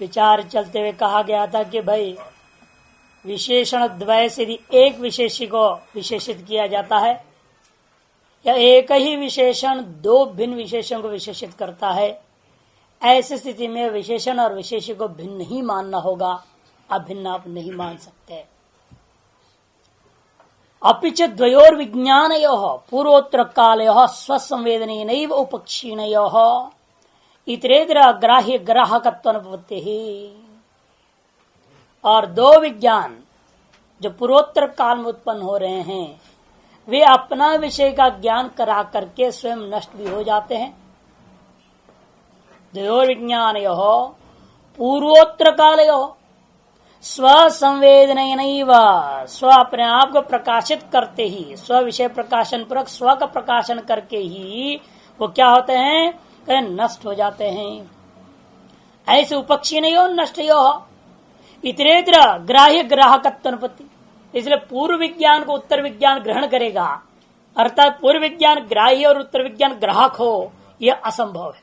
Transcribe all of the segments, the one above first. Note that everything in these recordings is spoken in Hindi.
विचार चलते हुए कहा गया था कि भाई विशेषण द्वय से यदि एक विशेषी को विशेषित किया जाता है या एक ही विशेषण दो भिन्न विशेषण को विशेषित करता है, ऐसी स्थिति में विशेषण और विशेषी को भिन्न ही मानना होगा, अभिन्न आप नहीं मान सकते। अपिच द्वयोर विज्ञानयोः पूर्वोत्तर कालयोः स्वसंवेदनेनैव उपक्षीणयोः इतरेतर अग्राह्य ग्राहकत्वानुपत्तिः। और दो विज्ञान जो पूर्वोत्तर काल में उत्पन्न हो रहे हैं वे अपना विषय का ज्ञान करा करके स्वयं नष्ट भी हो जाते हैं। द्वयोर विज्ञानयोः पूर्वोत्तर कालयोः स्वसंवेदनैव, स्व अपने आप को प्रकाशित करते ही, स्व विषय प्रकाशन पूर्वक स्व का प्रकाशन करके ही वो क्या होते हैं, नष्ट हो जाते हैं। ऐसे उपक्षी नहीं हो नष्ट हो इतरेतर ग्राह्य ग्राहकत्वानुपत्ति। इसलिए पूर्व विज्ञान को उत्तर विज्ञान ग्रहण करेगा, अर्थात पूर्व विज्ञान ग्राह्य और उत्तर विज्ञान ग्राहक हो, यह असंभव है।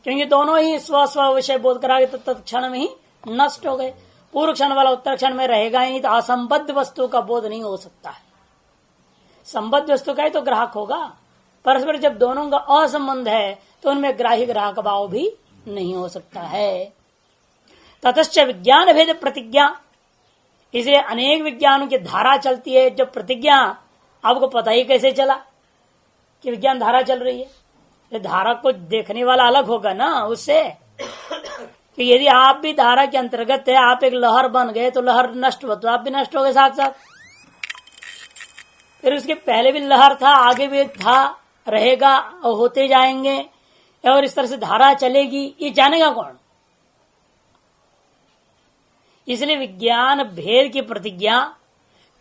क्योंकि दोनों ही स्व स्व विषय बोध करागे तो तत्क्षण में ही नष्ट हो गए। पूर्व क्षण वाला उत्तर क्षण में रहेगा ही नहीं, तो असंबद्ध वस्तु का बोध नहीं हो सकता है। संबद्ध वस्तु का ही तो ग्राहक होगा। परस्पर जब दोनों का असंबंध है तो उनमें ग्राह्य ग्राहक भाव भी नहीं हो सकता है। ततश्च विज्ञान भेद प्रतिज्ञा, इसलिए अनेक विज्ञानों की धारा चलती है। जब प्रतिज्ञा आपको पता ही कैसे चला कि विज्ञान धारा चल रही है, तो धारा को देखने वाला अलग होगा ना उससे। कि यदि आप भी धारा के अंतर्गत है, आप एक लहर बन गए तो लहर नष्ट हो तो आप भी नष्ट हो गए साथ साथ। फिर उसके पहले भी लहर था, आगे भी था, रहेगा और होते जाएंगे, और इस तरह से धारा चलेगी, ये जानेगा कौन। इसलिए विज्ञान भेद की प्रतिज्ञा,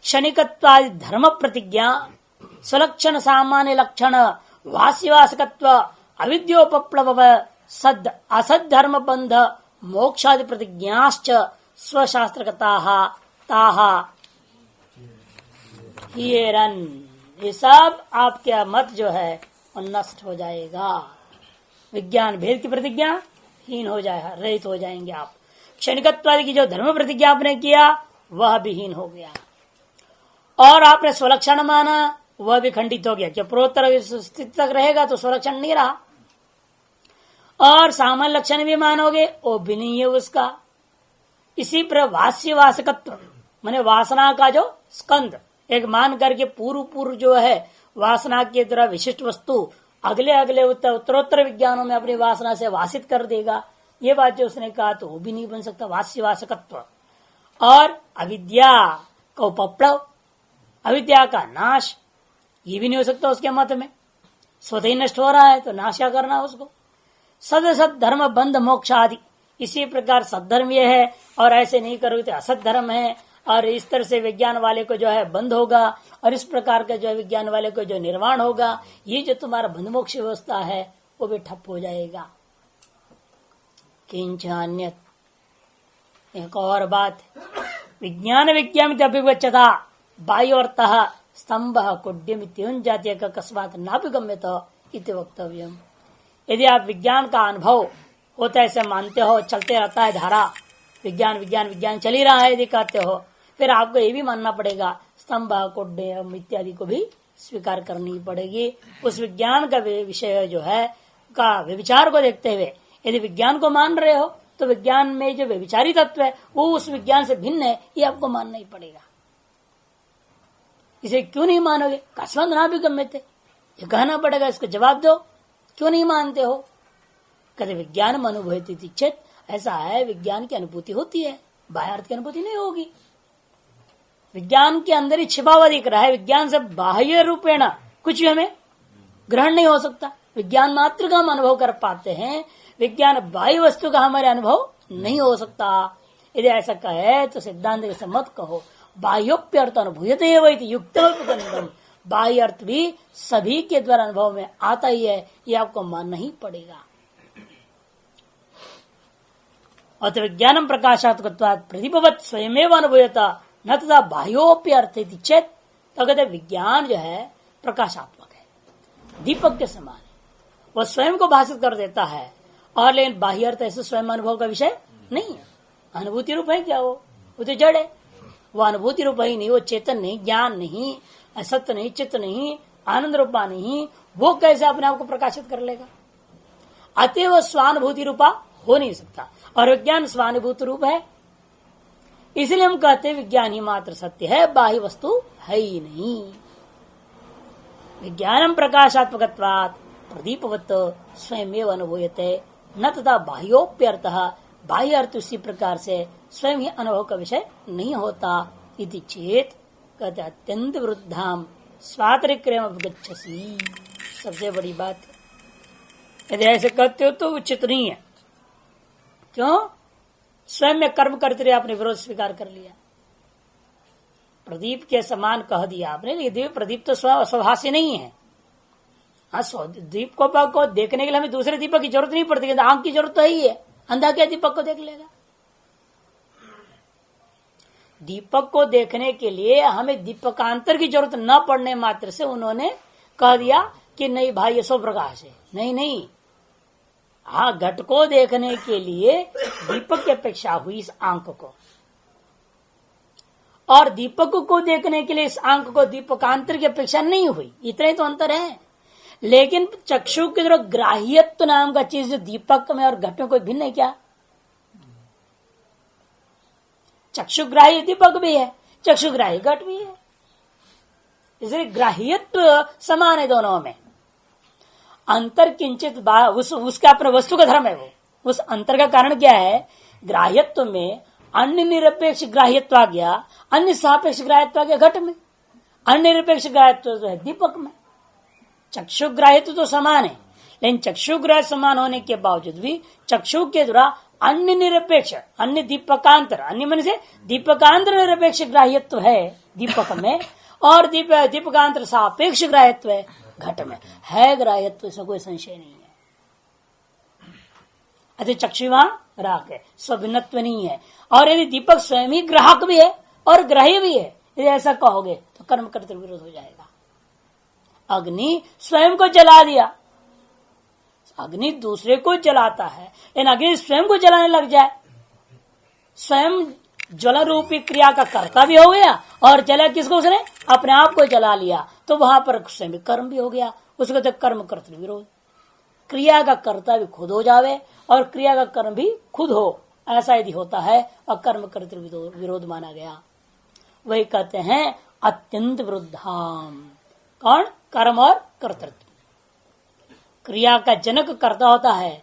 क्षणिकत्वादि धर्म प्रतिज्ञा, स्वलक्षण सामान्य लक्षण वास्यवासकत्व अविद्योपप्लव सद असद धर्म बंध मोक्षादि प्रतिज्ञाश्च स्वशास्त्रकताः ताः हीरन, ये सब आपका मत जो है वो नष्ट हो जाएगा। विज्ञान भेद की प्रतिज्ञा हीन हो जाएगा, रहित हो जाएंगे आप। क्षणिकत्वादि की जो धर्म प्रतिज्ञा आपने किया वह भी हीन हो गया, और आपने स्वलक्षण माना वह भी खंडित हो गया। जब पूर्वोत्तर स्थिति तक रहेगा तो स्वलक्षण नहीं रहा, और सामान्य लक्षण भी मानोगे वो भी नहीं है उसका। इसी पर वास्य वासकत्व माने वासना का जो स्कंद एक मान करके पूर्व जो है वासना की तरह विशिष्ट वस्तु अगले अगले उत्तरोत्तर विज्ञानों में अपनी वासना से वासित कर देगा, ये बात जो उसने कहा तो वो भी नहीं बन सकता वास्य वासकत्व। और अविद्या का उपप्लव, अविद्या का नाश, ये भी नहीं हो सकता उसके मत में। स्वतः ही नष्ट हो रहा है तो नाश क्या करना उसको। सद सद धर्म बंध मोक्ष आदि, इसी प्रकार सद्धर्म ये है, और ऐसे नहीं करोगे तो असत धर्म है, और इस तरह से विज्ञान वाले को जो है बंध होगा, और इस प्रकार का जो है विज्ञान वाले को जो निर्वाण होगा, ये जो तुम्हारा बंध मोक्ष व्यवस्था है वो भी ठप हो जाएगा। किंच अन्यत, एक और बात, विज्ञान विज्ञान अभिवचता बाह्योर्थः स्तंभ कुड्यम इत्युन जातीय का कस्मात नाभिगम्यत इति वक्तव्यम। यदि आप विज्ञान का अनुभव होता है ऐसे मानते हो, चलते रहता है धारा, विज्ञान विज्ञान विज्ञान चल ही रहा है यदि कहते हो, फिर आपको ये भी मानना पड़ेगा स्तंभ कुड्यम इत्यादि को भी स्वीकार करनी पड़ेगी। उस विज्ञान का विषय जो है का व्यभिचार को देखते हुए यदि विज्ञान को मान रहे हो तो विज्ञान में जो व्यभिचारी तत्व है वो उस विज्ञान से भिन्न है, ये आपको मानना ही पड़ेगा। इसे क्यों नहीं मानोगे, कस्मात नाभिगम्यते, ये कहना पड़ेगा, इसको जवाब दो, क्यों नहीं मानते हो। कहते विज्ञान अनुभूति चेत, ऐसा है विज्ञान की अनुभूति होती है, बाह्यार्थ की अनुभूति नहीं होगी। विज्ञान के अंदर ही छिपा हुआ दिख रहा है, विज्ञान से बाह्य रूपेण कुछ भी हमें ग्रहण नहीं हो सकता। विज्ञान मात्र का हम अनुभव कर पाते हैं, विज्ञान बाह्य वस्तु का हमारे अनुभव नहीं हो सकता। यदि ऐसा कहे तो सिद्धांत से मत कहो, बाह्योप्यर्थ अनुभूयते वैति युक्तोपगंधम, बाह्य अर्थ भी सभी के द्वारा अनुभव में आता ही है, ये आपको मानना ही पड़ेगा। अत विज्ञानम प्रकाशात्मकत्वात् प्रतिभवत् स्वयमेव अनुभूयता न तथा बाह्योप्यर्थ इति चेत, तो कहते विज्ञान जो है प्रकाशात्मक है, दीपक के समान है, वह स्वयं को भाषित कर देता है, और लेकिन बाह्य अर्थ ऐसे स्वयं अनुभव का विषय नहीं है। अनुभूति रूप है क्या वो तो जड़ है। वो अनुभूति रूप ही नहीं, वो चेतन नहीं, ज्ञान नहीं, असत्य नहीं, चित्त नहीं, आनंद रूपा नहीं, वो कैसे अपने आप को प्रकाशित कर लेगा। अतएव स्वानुभूति रूपा हो नहीं सकता और विज्ञान स्वानुभूति रूप है। इसलिए हम कहते हैं विज्ञान ही मात्र सत्य है, बाह्य वस्तु है ही नहीं। विज्ञानम प्रकाशात्मकत्वात् प्रदीपवत स्वयं अनुभूयते न तथा बाह्योप्यर्थ, बाह्य अर्थ उसी प्रकार से स्वयं ही अनुभव का विषय नहीं होता। इति चेत कहते अत्यंत वृद्धाम स्वातरिक्रियम अवगच्छसि। सबसे बड़ी बात, यदि ऐसे कहते हो तो उचित नहीं है। क्यों? स्वयं में कर्म करते रहे, आपने विरोध स्वीकार कर लिया। प्रदीप के समान कह दिया आपने, लेकिन प्रदीप तो स्वभाष्य नहीं है। हाँ, दीप को देखने के लिए हमें दूसरे दीपक की जरूरत नहीं पड़ती, आंख की जरूरत तो ही है। अंधा क्या दीपक को देख लेगा? दीपक को देखने के लिए हमें दीपकांतर की जरूरत न पड़ने मात्र से उन्होंने कह दिया कि नहीं भाई ये स्वप्रकाश है। नहीं नहीं, हाँ, घट को देखने के लिए दीपक की अपेक्षा हुई इस आंख को, और दीपक को देखने के लिए इस आंख को दीपकांतर की अपेक्षा नहीं हुई। इतने तो अंतर है। लेकिन चक्षु की तरफ ग्राह्यत्व नाम का चीज जो दीपक में और घट में कोई भिन्न है क्या? चक्षुग्राही दीपक भी है, चक्षुग्राही घट भी है, इसलिए ग्राह्यत्व समान है दोनों में। अंतर किंचित उसका अपने वस्तु का धर्म है। वो उस अंतर का कारण क्या है? ग्राह्यत्व में अन्य निरपेक्ष ग्राह्यत्व आ गया, अन्य सापेक्ष ग्राह्यत्व आ गया घट में, अन्य निरपेक्ष ग्राह्यत्व जो है दीपक में। चक्षुग्राह्यत्व तो समान है, लेकिन चक्षुग्राह्य समान होने के बावजूद भी चक्षु के द्वारा अन्य निरपेक्ष, अन्य दीपकांतर, अन्य मन से दीपकांतर निरपेक्ष ग्राह्यत्व है दीपक में, और दीपकांतर सापेक्ष ग्राह्यत्व है घट में। है ग्राह्यत्व, इसमें कोई संशय नहीं है। अतः चक्षु वहां ग्राहक है, स्वभिन्नत्व नहीं है। और यदि दीपक स्वयं ही ग्राहक भी है और ग्राह्य भी है, यदि ऐसा कहोगे तो कर्म करते विरोध हो जाएगा। अग्नि स्वयं को जला दिया, अग्नि दूसरे को जलाता है, लेकिन अग्नि स्वयं को जलाने लग जाए, स्वयं ज्वल रूपी क्रिया का कर्ता भी हो गया और जला किसको? उसने अपने आप को जला लिया, तो वहां पर स्वयं कर्म भी हो गया। उसको तो कर्म कर्तृ विरोध, क्रिया का कर्ता भी खुद हो जावे और क्रिया का कर्म भी खुद हो, ऐसा यदि होता है और कर्म कर्तृ विरोध माना गया। वही कहते हैं अत्यंत वृद्धाम। कौन? कर्म और कर्तृत्व। क्रिया का जनक कर्ता होता है,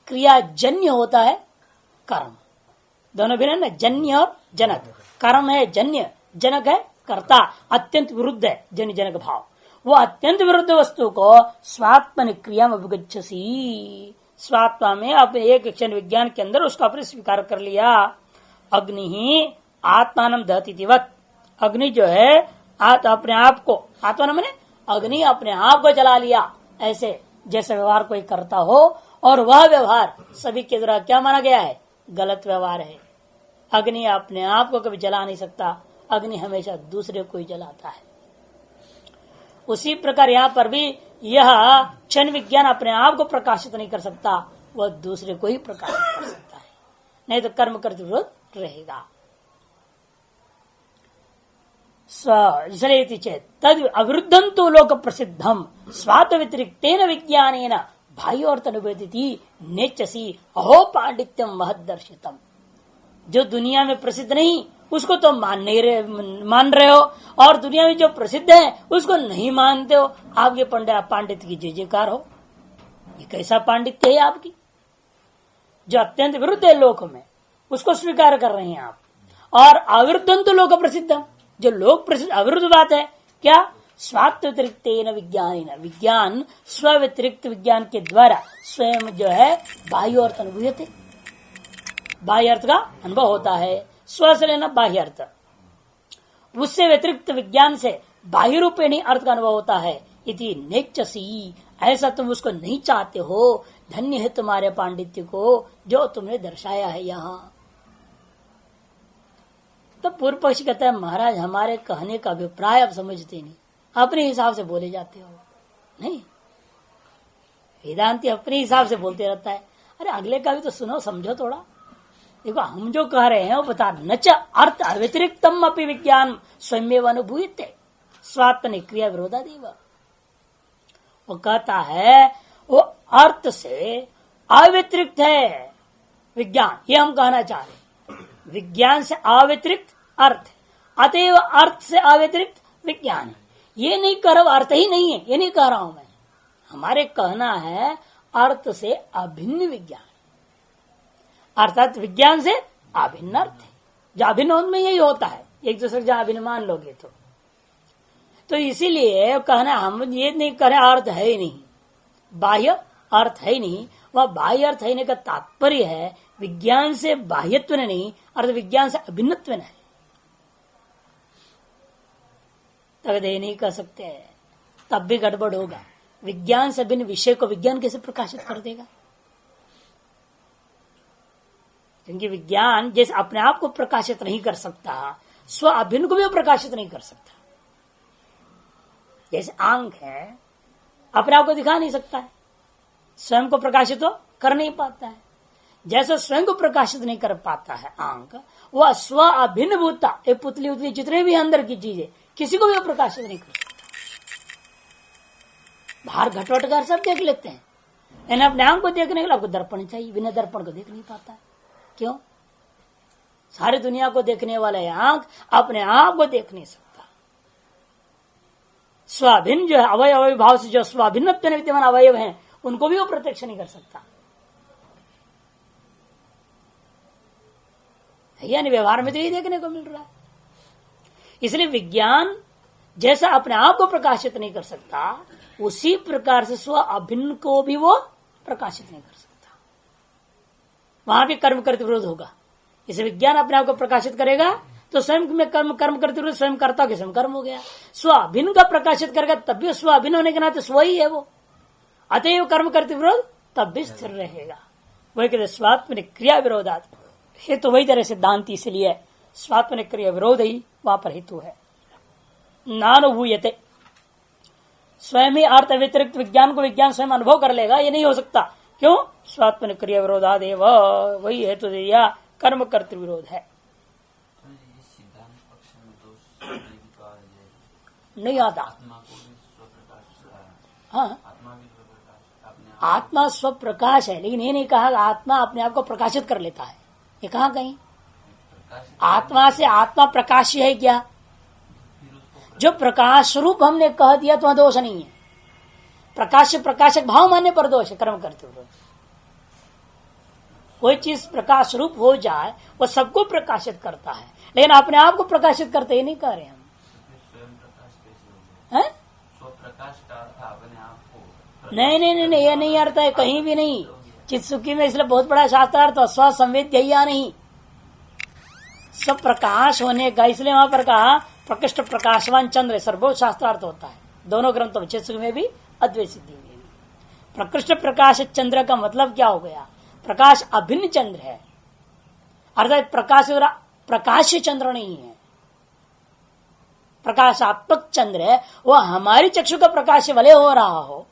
क्रिया जन्य होता है कर्म। दोनों भी ना, जन्य और जनक। कर्म है जन्य, जनक है कर्ता। अत्यंत विरुद्ध है जन्य जनक भाव। वो अत्यंत विरुद्ध वस्तु को स्वात्मन क्रिया में अभिगच्छसि, स्वात्मा में अपने एक क्षण विज्ञान के अंदर उसका अपने स्वीकार कर लिया। अग्नि ही आत्मानम दहतीवत, अग्नि जो है अपने आप को, आत्मा मैंने अग्नि अपने आप को जला लिया, ऐसे जैसे व्यवहार कोई करता हो, और वह व्यवहार सभी के द्वारा क्या माना गया है? गलत व्यवहार है। अग्नि अपने आप को कभी जला नहीं सकता, अग्नि हमेशा दूसरे को ही जलाता है। उसी प्रकार यहाँ पर भी यह क्षण विज्ञान अपने आप को प्रकाशित नहीं कर सकता, वह दूसरे को ही प्रकाशित कर सकता है, नहीं तो कर्म करते विरोध रहेगा। चेत तद अविरुद्धम तो लोक प्रसिद्धम स्वात व्यतिरिक्तेन विज्ञानेन बाह्योर्थ अनुभूति नेचसी अहो पांडित्यम महदर्शितम। जो दुनिया में प्रसिद्ध नहीं उसको तो मान रहे हो, और दुनिया में जो प्रसिद्ध है उसको नहीं मानते हो। आपके पांडित्य की जय जयकार हो। ये कैसा पांडित्य है आपकी? जो अत्यंत विरुद्ध है लोक में, उसको स्वीकार कर रहे हैं आप। और अविरुद्धम तो लोक प्रसिद्धम, जो लोक प्रसिद्ध अविरुद्ध बात है क्या? स्वात्म व्यतिरिक्त विज्ञान, विज्ञान स्व व्यतिरिक्त विज्ञान के द्वारा स्वयं जो है बाह्य अर्थ अनुभूयते, बाह्य अर्थ का अनुभव होता है। स्व से लेना बाह्य अर्थ, उससे व्यतिरिक्त विज्ञान से बाह्य रूपेणी अर्थ का अनुभव होता है। इति नेच्छसि, ऐसा तुम उसको नहीं चाहते हो। धन्य है तुम्हारे पांडित्य को जो तुमने दर्शाया है यहाँ। तो पूर्व पक्ष कहता है महाराज हमारे कहने का अभिप्राय आप समझते नहीं, अपने हिसाब से बोले जाते हो। नहीं, वेदांती अपने हिसाब से बोलते रहता है। अरे अगले का भी तो सुनो, समझो थोड़ा। देखो हम जो कह रहे हैं वो बता, न च अर्थ अव्यतिरिक्तम अपि विज्ञान स्वयं अनुभूयते स्वात्म क्रिया विरोधादेव। वो कहता है वो अर्थ से अव्यतिरिक्त है विज्ञान, ये हम कहना चाह रहे हैं। विज्ञान से अव्यतिरिक्त अर्थ, अतएव अर्थ से अव्यतिरिक्त विज्ञान है। ये नहीं कह रहा, अर्थ ही नहीं है, ये नहीं कह रहा हूं मैं। हमारे कहना है अर्थ से अभिन्न विज्ञान, अर्थात विज्ञान से अभिन्न अर्थ है। जो अभिन्न में यही होता है, एक दूसरे जहां अभिन्न मान लोगे तो इसीलिए कहना हम ये नहीं करें अर्थ है ही नहीं, बाह्य अर्थ है ही नहीं। वह बाह्य अर्थ है का तात्पर्य है विज्ञान से बाह्यत्व नहीं, अर्थ विज्ञान से अभिन्नत्व है। तब ये नहीं कह सकते, तब भी गड़बड़ होगा। विज्ञान से भिन्न विषय को विज्ञान कैसे प्रकाशित कर देगा? क्योंकि विज्ञान जैसे अपने आप को प्रकाशित नहीं कर सकता, स्व अभिन्न को भी प्रकाशित नहीं कर सकता। जैसे आंख है, अपने आप को दिखा नहीं सकता है, स्वयं को प्रकाशित तो कर नहीं पाता है। जैसे स्वयं को प्रकाशित नहीं कर पाता है आंख, वह स्व अभिन्न भूता, एक पुतली उतली जितने भी अंदर की चीजें, किसी को भी प्रकाशित नहीं कर सकता। बाहर घटवट कर सब देख लेते हैं, यानी अपने आंख को देखने के लिए आपको दर्पण चाहिए, बिना दर्पण को देख नहीं पाता है। क्यों? सारी दुनिया को देखने वाला आंख अपने आप को देख नहीं सकता। स्वाभिन्न जो है अवयव भाव से जो स्वाभिन्न विद्यमान अवयव हैं, उनको भी वो प्रत्यक्ष नहीं कर सकता। यानी व्यवहार में तो यही देखने को मिल रहा है। इसलिए विज्ञान जैसा अपने आप को प्रकाशित नहीं कर सकता, उसी प्रकार से स्व अभिन्न को भी वो प्रकाशित नहीं कर सकता। वहां भी कर्म करते विरोध होगा। इसे विज्ञान अपने आप को प्रकाशित करेगा तो स्वयं में कर्म करते विरोध, स्वयं करता के स्वयं कर्म हो गया। स्व अभिन्न का प्रकाशित करेगा तब भी स्व अभिन्न होने के नाते स्व ही है वो, अतएव कर्म करते विरोध तब भी स्थिर रहेगा। वही कहते स्वात्म क्रिया विरोधात हेतु, वही तरह सिद्धांत इसलिए स्वात्म क्रिया विरोध ही वहां पर हेतु है। नानुभूयते, स्वयं ही अर्थ व्यतिरिक्त विज्ञान को विज्ञान स्वयं अनुभव कर लेगा, ये नहीं हो सकता। क्यों? स्वात्म क्रिया विरोधादेव, वही हेतु दिया, कर्म कर्तृ विरोध है। नहीं आता। हाँ, आत्मा स्व प्रकाश है, लेकिन ये नहीं कहा आत्मा अपने आप को प्रकाशित कर लेता है। ये कहा कहीं आत्मा से आत्मा प्रकाश है क्या? जो प्रकाश रूप हमने कह दिया तो दोष नहीं है। प्रकाश प्रकाशक भाव मानने पर दोष है, कर्म करते हुए। कोई चीज प्रकाश रूप हो जाए वो सबको प्रकाशित करता है, लेकिन अपने आप को प्रकाशित करते ही नहीं कह रहे हम। नहीं नहीं नहीं नहीं, ये नहीं अर्थ है कहीं भी नहीं। चित्सुकी में इसलिए बहुत बड़ा शास्त्रार्थ स्व संवेद्य या नहीं, सब प्रकाश होने का, इसलिए वहां पर कहा प्रकृष्ट प्रकाशवान चंद्र सर, बहुत शास्त्रार्थ होता है दोनों ग्रंथों में, चित्सुकी में भी अद्वैत सिद्धि में भी। प्रकृष्ट प्रकाश चंद्र का मतलब क्या हो गया? प्रकाश अभिन्न चंद्र है, अर्थात प्रकाश प्रकाश्य चंद्र नहीं है, प्रकाशात्मक चंद्र है। वो हमारी चक्षु का प्रकाश भले हो रहा हो,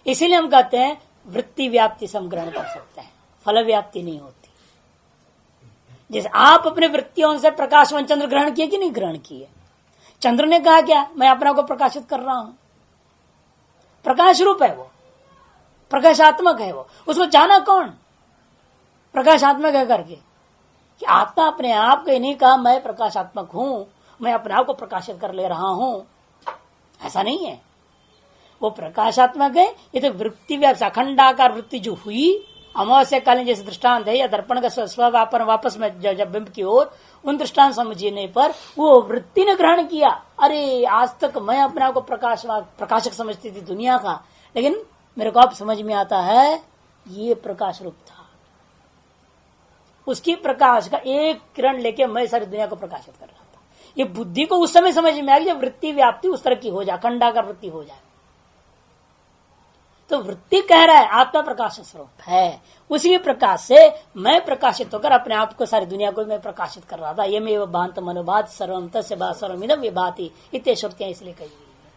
इसीलिए हम कहते हैं वृत्ति व्याप्ति से हम ग्रहण कर सकते हैं, फल व्याप्ति नहीं होती। जैसे आप अपने वृत्तियों से प्रकाशवान चंद्र ग्रहण किए कि नहीं ग्रहण किए? चंद्र ने कहा क्या? मैं अपना को प्रकाशित कर रहा हूं। प्रकाश रूप है वो, प्रकाशात्मक है वो, उसको जाना कौन? प्रकाशात्मक है करके कि आत्मा अपने आप को नहीं कहा मैं प्रकाशात्मक हूं, मैं अपने आप को प्रकाशित कर ले रहा हूं, ऐसा नहीं है। वो प्रकाशात्मक है। ये तो वृत्ति व्याप्त अखंडाकार वृत्ति जो हुई अमावस्या कालीन जैसे दृष्टांत है, या दर्पण का स्ववापन वापस में जब बिंब की ओर, उन दृष्टांत समझने पर वो वृत्ति ने ग्रहण किया। अरे आज तक मैं अपने आप को प्रकाशक समझती थी दुनिया का, लेकिन मेरे को अब समझ में आता है ये प्रकाश रूप था। उसकी प्रकाश का एक किरण लेके मैं सारी दुनिया को प्रकाशित कर रहा था। ये बुद्धि को उस समय समझ में आ गई जब वृत्ति व्याप्ति उस तरह की हो जाए, अखंडाकार वृत्ति हो जाए। तो वृत्ति कह रहा है आत्मा प्रकाश स्वरूप है, उसी प्रकाश से मैं प्रकाशित होकर अपने आप को सारी दुनिया को मैं प्रकाशित कर रहा था। ये में भांत मनोभात सर्वम तस्य सर्वमिदं विभाति, इतने श्रुतियां इसलिए कही गई है।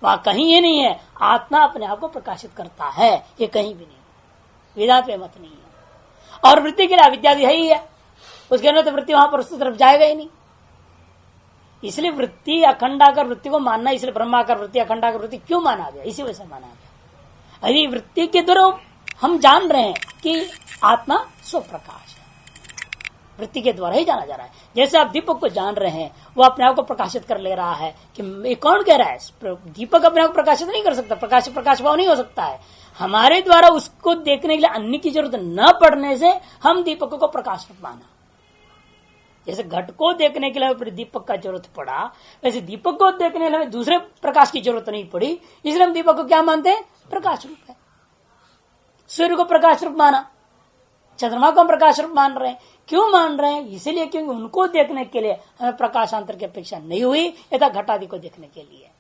वहां कहीं ये नहीं है आत्मा अपने आप को प्रकाशित करता है, ये कहीं भी नहीं। वेदांत में मत नहीं है। और वृत्ति के लिए अविद्या है ही है, उसके अंदर तो वृत्ति वहां पर उसकी तरफ जाएगा ही नहीं। इसलिए वृत्ति अखंडाकार वृत्ति को मानना, इसलिए ब्रह्माकार वृत्ति अखंडाकार वृत्ति क्यों माना गया, इसी वजह से माना गया। यदि वृत्ति के द्वारा हम जान रहे हैं कि आत्मा स्वप्रकाश है, वृत्ति के द्वारा ही जाना जा रहा है। जैसे आप दीपक को जान रहे हैं, वो अपने आप को प्रकाशित कर ले रहा है कि ये कौन कह रहा है, दीपक अपने आप को प्रकाशित नहीं कर सकता, प्रकाश भाव नहीं हो सकता है। हमारे द्वारा उसको देखने के लिए अन्य की जरूरत न पड़ने से हम दीपक को प्रकाश माना। जैसे घट को देखने के लिए हमें दीपक का जरूरत पड़ा, वैसे दीपक को देखने के लिए हमें दूसरे प्रकाश की जरूरत नहीं पड़ी, इसलिए हम दीपक को क्या मानते हैं, प्रकाश रूप है। सूर्य को प्रकाश रूप माना, चंद्रमा को हम प्रकाश रूप मान रहे हैं। क्यों मान रहे हैं, इसीलिए क्योंकि उनको देखने के लिए हमें प्रकाशांतर की अपेक्षा नहीं हुई, यथा घटादि को देखने के लिए।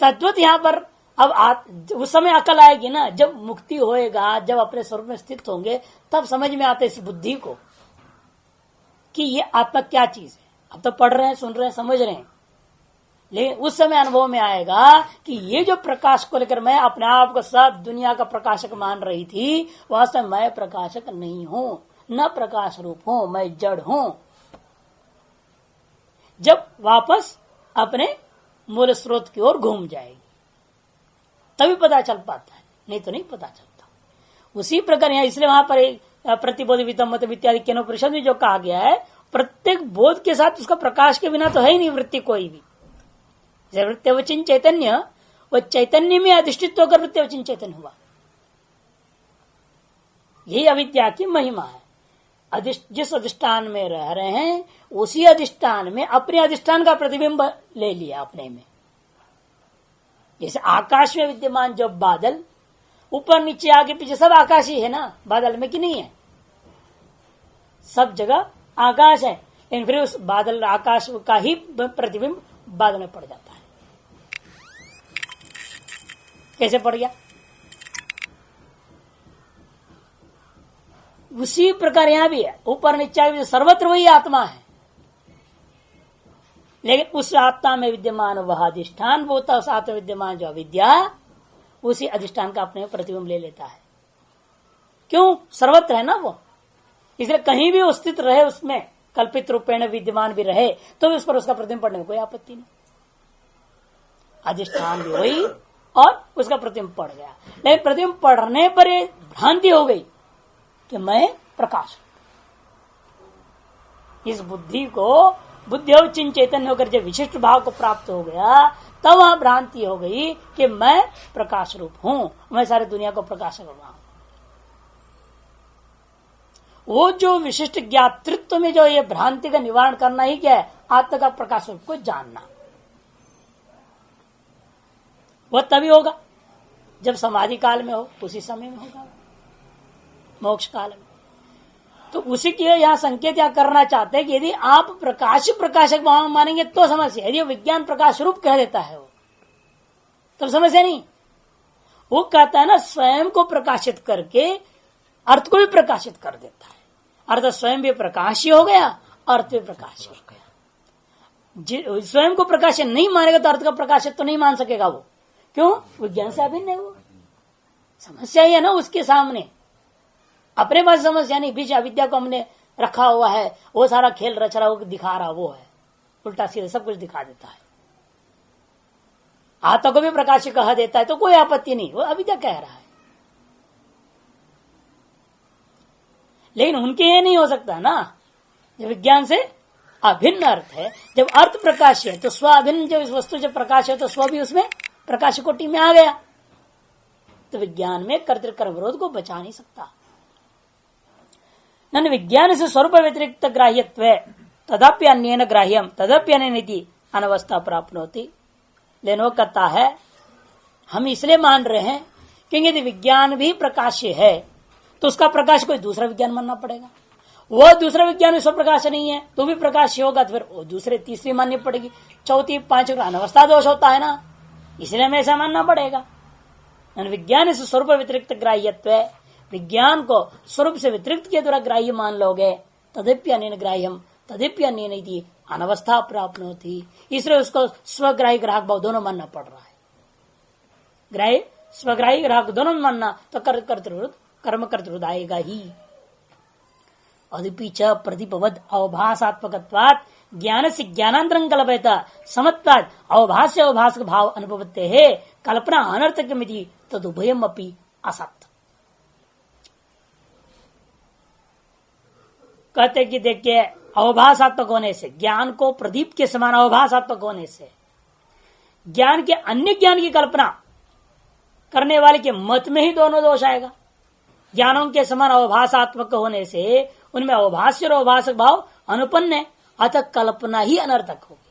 तद्वत यहां पर अब उस समय अकल आएगी ना, जब मुक्ति होएगा, जब अपने स्वरूप में स्थित होंगे, तब समझ में आते इस बुद्धि को कि ये आत्मा क्या चीज है। अब तो पढ़ रहे हैं, सुन रहे हैं, समझ रहे हैं, लेकिन उस समय अनुभव में आएगा कि ये जो प्रकाश को लेकर मैं अपने आप को सब दुनिया का प्रकाशक मान रही थी, वास्तव में मैं प्रकाशक नहीं हूं, न प्रकाश रूप हूं, मैं जड़ हूं। जब वापस अपने मूल स्रोत की ओर घूम जाएगी तभी पता चल पाता है, नहीं तो नहीं पता चलता। उसी प्रकार यहाँ इसलिए वहां पर प्रतिबोध वितम मत इत्यादि केनोपनिषद में जो कहा गया है, प्रत्येक बोध के साथ उसका प्रकाश के बिना तो है ही नहीं वृत्ति कोई भी। वृत्तिवचिन चैतन्य, वह चैतन्य में अधिष्ठित होकर वृत्तिवचिन चैतन्य हुआ। यही अविद्या की महिमा है। जिस अधिष्ठान में रह रहे हैं उसी अधिष्ठान में अपने अधिष्ठान का प्रतिबिंब ले लिया अपने में। जैसे आकाश में विद्यमान जो बादल, ऊपर नीचे आगे पीछे सब आकाश ही है ना, बादल में कि नहीं है, सब जगह आकाश है, लेकिन फिर उस बादल आकाश का ही प्रतिबिंब बादल में पड़ जाता है। कैसे पड़ गया, उसी प्रकार यहां भी है, ऊपर नीचे सर्वत्र वही आत्मा है, लेकिन उस आत्मा में विद्यमान वह अधिष्ठान होता है, उस आत्मा में विद्यमान जो अविद्या उसी अधिष्ठान का अपने प्रतिबिंब ले लेता है। क्यों, सर्वत्र है ना वो, इसलिए कहीं भी स्थित रहे, उसमें कल्पित रूपेण विद्यमान भी रहे तो भी उस पर उसका प्रतिबिंब पड़ने में कोई आपत्ति नहीं। अधिष्ठान भी वही और उसका प्रतिबिंब पड़ गया, लेकिन प्रतिबिंब पढ़ने पर ये भ्रांति हो गई कि मैं प्रकाश। इस बुद्धि को बुद्धि और चिन्ह चैतन्य होकर जब विशिष्ट भाव को प्राप्त हो गया, तब वहां भ्रांति हो गई कि मैं प्रकाश रूप हूं, मैं सारी दुनिया को प्रकाश कर रहा हूं। वो जो विशिष्ट ज्ञातृत्व में जो ये भ्रांति का निवारण करना ही क्या है, आत्मा का प्रकाश रूप को जानना। वह तभी होगा जब समाधि काल में हो, उसी समय में होगा, मोक्ष काल में। तो उसी के यहाँ संकेत क्या करना चाहते हैं कि यदि आप प्रकाशक भाव मानेंगे तो समस्या, यदि विज्ञान प्रकाश रूप कह देता है वो तब समस्या नहीं। वो कहता है ना, स्वयं को प्रकाशित करके अर्थ को भी प्रकाशित कर देता है, अर्थ स्वयं भी प्रकाशी हो गया, अर्थ भी प्रकाशी हो गया। स्वयं को प्रकाशित नहीं मानेगा तो अर्थ का प्रकाशित तो नहीं मान सकेगा वो, क्यों, विज्ञान से अभिन्न है वो। समस्या ही है ना उसके सामने, अपने पास समस्या नहीं, बीच अविद्या को हमने रखा हुआ है, वो सारा खेल रच रहा, वो दिखा रहा वो है, उल्टा सीधा सब कुछ दिखा देता है। आत्मा को भी प्रकाश कह देता है तो कोई आपत्ति नहीं, वो अविद्या कह रहा है। लेकिन उनके ये नहीं हो सकता ना, जब विज्ञान से अभिन्न अर्थ है, जब अर्थ प्रकाश है तो स्व अभिन्न, जब इस वस्तु जब प्रकाश है तो स्व भी उसमें प्रकाश कोटि में आ गया, तो विज्ञान में कर्तृ विरोध को बचा नहीं सकता। नन विज्ञान से स्वरूप व्यतिरिक्त ग्राह्यत्व तदप्य अन्येन ग्राह्यम तदप्य अन्येन अनवस्था प्राप्त होती। लेकिन वो कहता है हम इसलिए मान रहे हैं क्योंकि यदि विज्ञान भी प्रकाश्य है तो उसका प्रकाश कोई दूसरा विज्ञान मानना पड़ेगा। वो दूसरा विज्ञान में स्वप्रकाश नहीं है तो भी प्रकाश होगा, तो फिर वो दूसरे तीसरी माननी पड़ेगी, चौथी पांचवी अनवस्था दोष होता है ना, इसलिए हमें ऐसा मानना पड़ेगा। विज्ञान से स्वरूप व्यतिरिक्त ग्राह्यत्व, विज्ञान को स्वरूप से व्यतिरिक्त के द्वारा ग्राह्य मान लोगे, तदप्य अन्येन ग्राह्यम तदप्य अन्येन अनवस्था प्राप्त होती, इसलिए उसको स्वग्राही ग्राहक भाव दोनों मानना पड़ रहा है। ग्राह्य स्वग्राही ग्राहक दोनों मानना तो कर्तृ विरोध कर्म कर्तृ आएगा ही। अदिपि च प्रतिपवद अवभासात्मकत्वात् ज्ञान से ज्ञानांतरं कल्पयत समत्वात् अवभाष्य अवभाषक भाव अनुभवते है कल्पना अनर्थकमिति तदुभयम् अपि असत्। कहते कि देखिए, अवभासात्मक होने से, ज्ञान को प्रदीप के समान अवभासात्मक होने से, ज्ञान के अन्य ज्ञान की कल्पना करने वाले के मत में ही दोनों दोष आएगा। ज्ञानों के समान अवभासात्मक होने से उनमें अवभाष्य और अवभाषक भाव अनुपन्न है, अतः कल्पना ही अनर्थक होगी,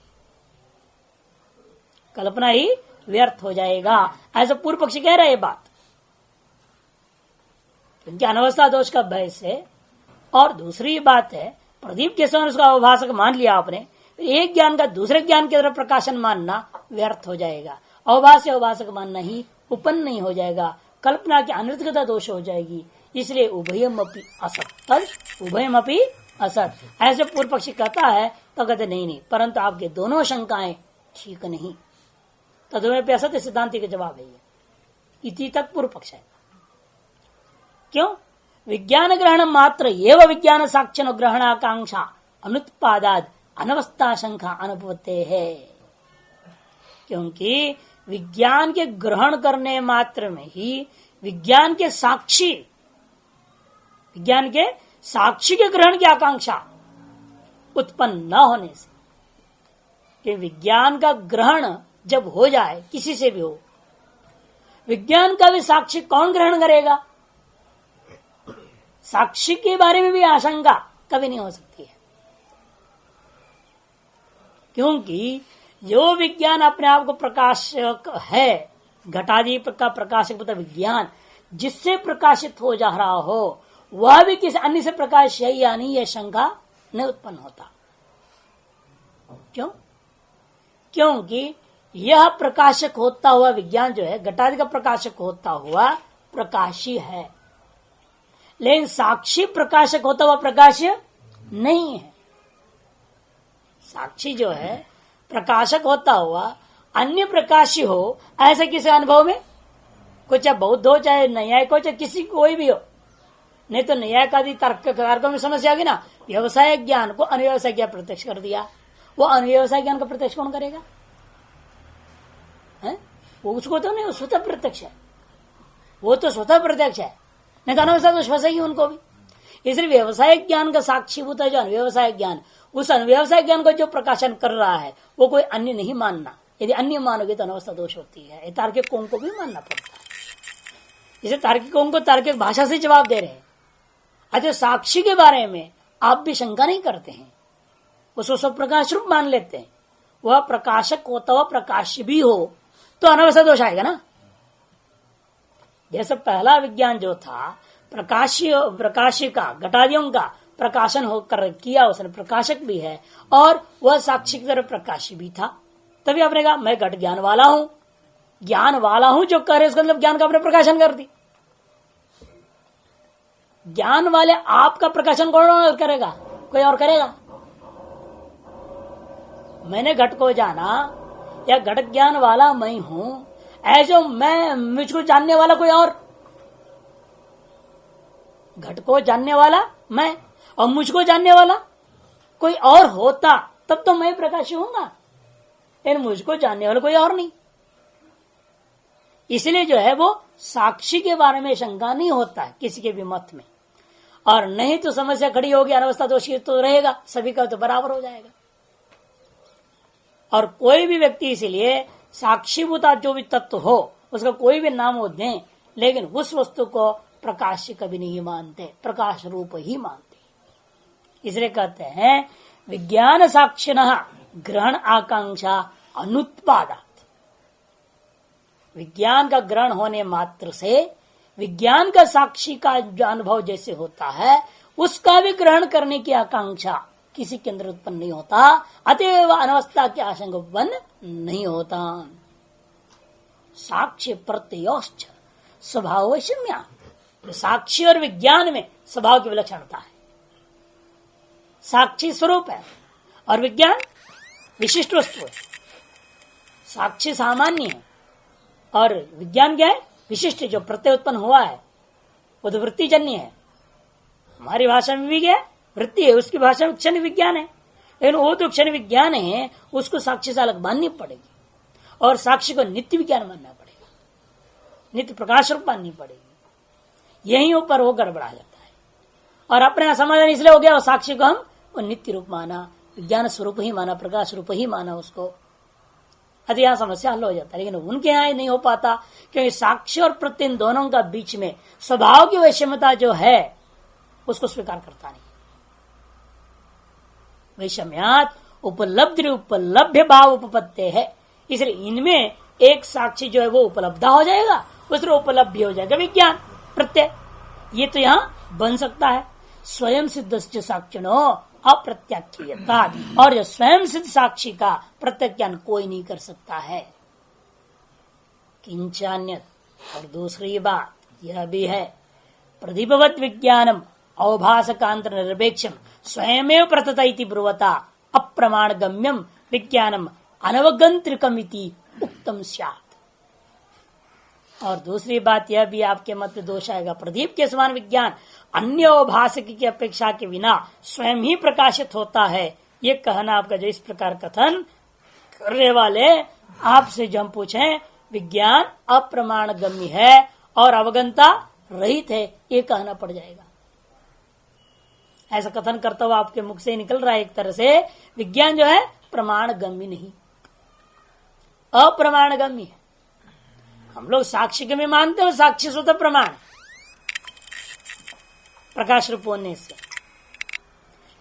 कल्पना ही व्यर्थ हो जाएगा, ऐसा पूर्व पक्षी कह रहा है बात। क्योंकि अनवस्था दोष का भय से। और दूसरी बात है, प्रदीप के समान उसका अवभाषक मान लिया आपने, एक ज्ञान का दूसरे ज्ञान की तरफ प्रकाशन मानना व्यर्थ हो जाएगा, अवभाष्य अवभाषक मानना ही उपन्न नहीं हो जाएगा, कल्पना की अनर्थकता दोष हो जाएगी। इसलिए उभयमपि असत, उभयमपि असत ऐसे पूर्व पक्षी कहता है तो कहते नहीं, परंतु आपके दोनों शंकाएं ठीक नहीं, तदुभयमपि असत सिद्धांति का जवाब है ये, इति तक पूर्व पक्ष है। क्यों? विज्ञान ग्रहण मात्र एवं विज्ञान साक्षण ग्रहण आकांक्षा अनुत्पादाद अनवस्था शंका अनुभवते है। क्योंकि विज्ञान के ग्रहण करने मात्र में ही विज्ञान के साक्षी के ग्रहण की आकांक्षा उत्पन्न न होने से, कि विज्ञान का ग्रहण जब हो जाए किसी से भी हो, विज्ञान का भी साक्षी कौन ग्रहण करेगा? साक्षी के बारे में भी आशंका कभी नहीं हो सकती है। क्योंकि जो विज्ञान अपने आप को प्रकाशक है, घटादि का प्रकाशक मतलब विज्ञान जिससे प्रकाशित हो जा रहा हो, वह भी किसी अन्य से प्रकाश है या नहीं, यह शंका नहीं उत्पन्न होता। क्यों? क्योंकि यह प्रकाशक होता हुआ विज्ञान जो है, घटादि का प्रकाशक होता हुआ प्रकाशी है, लेकिन साक्षी प्रकाशक होता हुआ प्रकाश्य नहीं है। साक्षी जो है प्रकाशक होता हुआ अन्य प्रकाशी हो, ऐसा किसी अनुभव में कोई, चाहे बौद्ध हो, चाहे न्यायिक हो, चाहे किसी कोई भी हो। नहीं तो न्यायिक आदि तर्कों में समस्या आ गई ना, व्यवसाय ज्ञान को अनव्यवसाय ज्ञान प्रत्यक्ष कर दिया, वो अनव्यवसाय ज्ञान का प्रत्यक्ष कौन करेगा? है? वो उसको तो नहीं, स्वतः प्रत्यक्ष है, वो तो स्वतः प्रत्यक्ष है, नहीं तो अनव्यवसाय दोष फंसेगी उनको भी। इसलिए व्यवसायिक ज्ञान का साक्षीभूत है जो अनव्यवसाय ज्ञान, उस अनव्यवसाय ज्ञान को जो प्रकाशन कर रहा है वो कोई अन्य नहीं मानना। यदि अन्य मानोगे तो अनवस्था दोष होती है, तार्किकों को भी मानना पड़ता है। इसे तार्किकों को तार्किक भाषा से जवाब दे रहे हैं। अतः साक्षी के बारे में आप भी शंका नहीं करते हैं, उसको सब प्रकाश रूप मान लेते हैं। वह प्रकाशक होता हुआ प्रकाश भी हो तो अनवस्था दोष आएगा ना। जैसे पहला विज्ञान जो था, प्रकाशिका घटादियों का प्रकाशन होकर किया, उसने प्रकाशक भी है और वह साक्षी की तरह प्रकाशी भी था। तभी आपने कहा मैं घट ज्ञान वाला हूं, ज्ञान वाला हूं जो कह रहे उसका मतलब ज्ञान का अपने प्रकाशन कर दी। ज्ञान वाले आपका प्रकाशन कौन करेगा? कोई और करेगा? मैंने घट को जाना या घट ज्ञान वाला मैं हूं, ऐसे मैं मुझको जानने वाला कोई और, घट को जानने वाला मैं और मुझको जानने वाला कोई और होता तब तो मैं प्रकाशी होऊंगा, लेकिन मुझको जानने वाला कोई और नहीं। इसलिए जो है वो साक्षी के बारे में शंका नहीं होता है किसी के भी मत में, और नहीं तो समस्या खड़ी होगी, अनवस्था दोष तो रहेगा, सभी का तो बराबर हो जाएगा। और कोई भी व्यक्ति इसलिए साक्षीभूता जो भी तत्व हो उसका कोई भी नाम वो दें, लेकिन उस वस्तु को प्रकाश कभी नहीं मानते, प्रकाश रूप ही मानते। इसलिए कहते हैं विज्ञान साक्षिणः ग्रहण आकांक्षा अनुत्पादात्। विज्ञान का ग्रहण होने मात्र से विज्ञान का साक्षी का जो अनुभव जैसे होता है उसका भी ग्रहण करने की आकांक्षा किसी के अंदर उत्पन्न नहीं होता, अतएव अनवस्था की आशंका उत्पन्न नहीं होता। साक्ष्य प्रत्ययोश्च स्वभाव वैषम्या, साक्षी और विज्ञान में स्वभाव की विलक्षणता है। साक्षी स्वरूप है और विज्ञान विशिष्ट वस्तु है। साक्षी सामान्य है और विज्ञान क्या है? विशिष्ट, जो प्रत्यय उत्पन्न हुआ है वो तो वृत्ति जन्य है। हमारी भाषा में भी क्या वृत्ति है, उसकी भाषा में क्षण विज्ञान है, लेकिन वो तो क्षण विज्ञान है, उसको साक्षी से अलग माननी पड़ेगी और साक्षी को नित्य विज्ञान मानना पड़ेगा, नित्य प्रकाश रूप माननी पड़ेगी। यहीं ऊपर वो गड़बड़ा जाता है और अपने समाधान इसलिए हो गया, वो साक्षी को हम वो नित्य रूप माना, विज्ञान स्वरूप ही माना, प्रकाश रूप ही माना उसको, अति यहाँ समस्या हल हो जाता है। लेकिन उनके यहाँ नहीं हो पाता, क्योंकि साक्षी और प्रत्यय दोनों का बीच में स्वभाव की वैषम्यता जो है उसको स्वीकार करता नहीं। वैषम्यात उपलब्धि उपलब्ध भाव उपपत्ति है, इसलिए इनमें एक साक्षी जो है वो उपलब्धा हो जाएगा, दूसरा उपलब्धि हो जाएगा विज्ञान प्रत्यय। ये तो यहाँ बन सकता है स्वयं सिद्ध साक्षिणो अप्रत्याख्यता, और जो स्वयं सिद्ध साक्षी का प्रत्याख्यान कोई नहीं कर सकता है। किंचान्यत, और दूसरी बात यह भी है, प्रदीपवत विज्ञानम अवभासकांतर निरपेक्षम स्वयमेव प्रतत इति ब्रुवता अप्रमाण गम्यम विज्ञानम अनवगंत्रिकमिति उक्तम स्यात्। और दूसरी बात यह भी आपके मत में दोष आएगा, प्रदीप के समान विज्ञान अन्य अवभाषक की अपेक्षा के बिना स्वयं ही प्रकाशित होता है। ये कहना आपका जो इस प्रकार कथन करने वाले आपसे जो हम पूछे विज्ञान अप्रमाण गम्य है और अवगंता रहित है, ये कहना पड़ जाएगा। ऐसा कथन करता हुआ आपके मुख से निकल रहा है एक तरह से विज्ञान जो है प्रमाण गम्य नहीं, अप्रमाण गम्य है। हम लोग साक्षी गम्य मानते हैं, साक्षी स्वतः प्रमाण प्रकाश रूप होने से।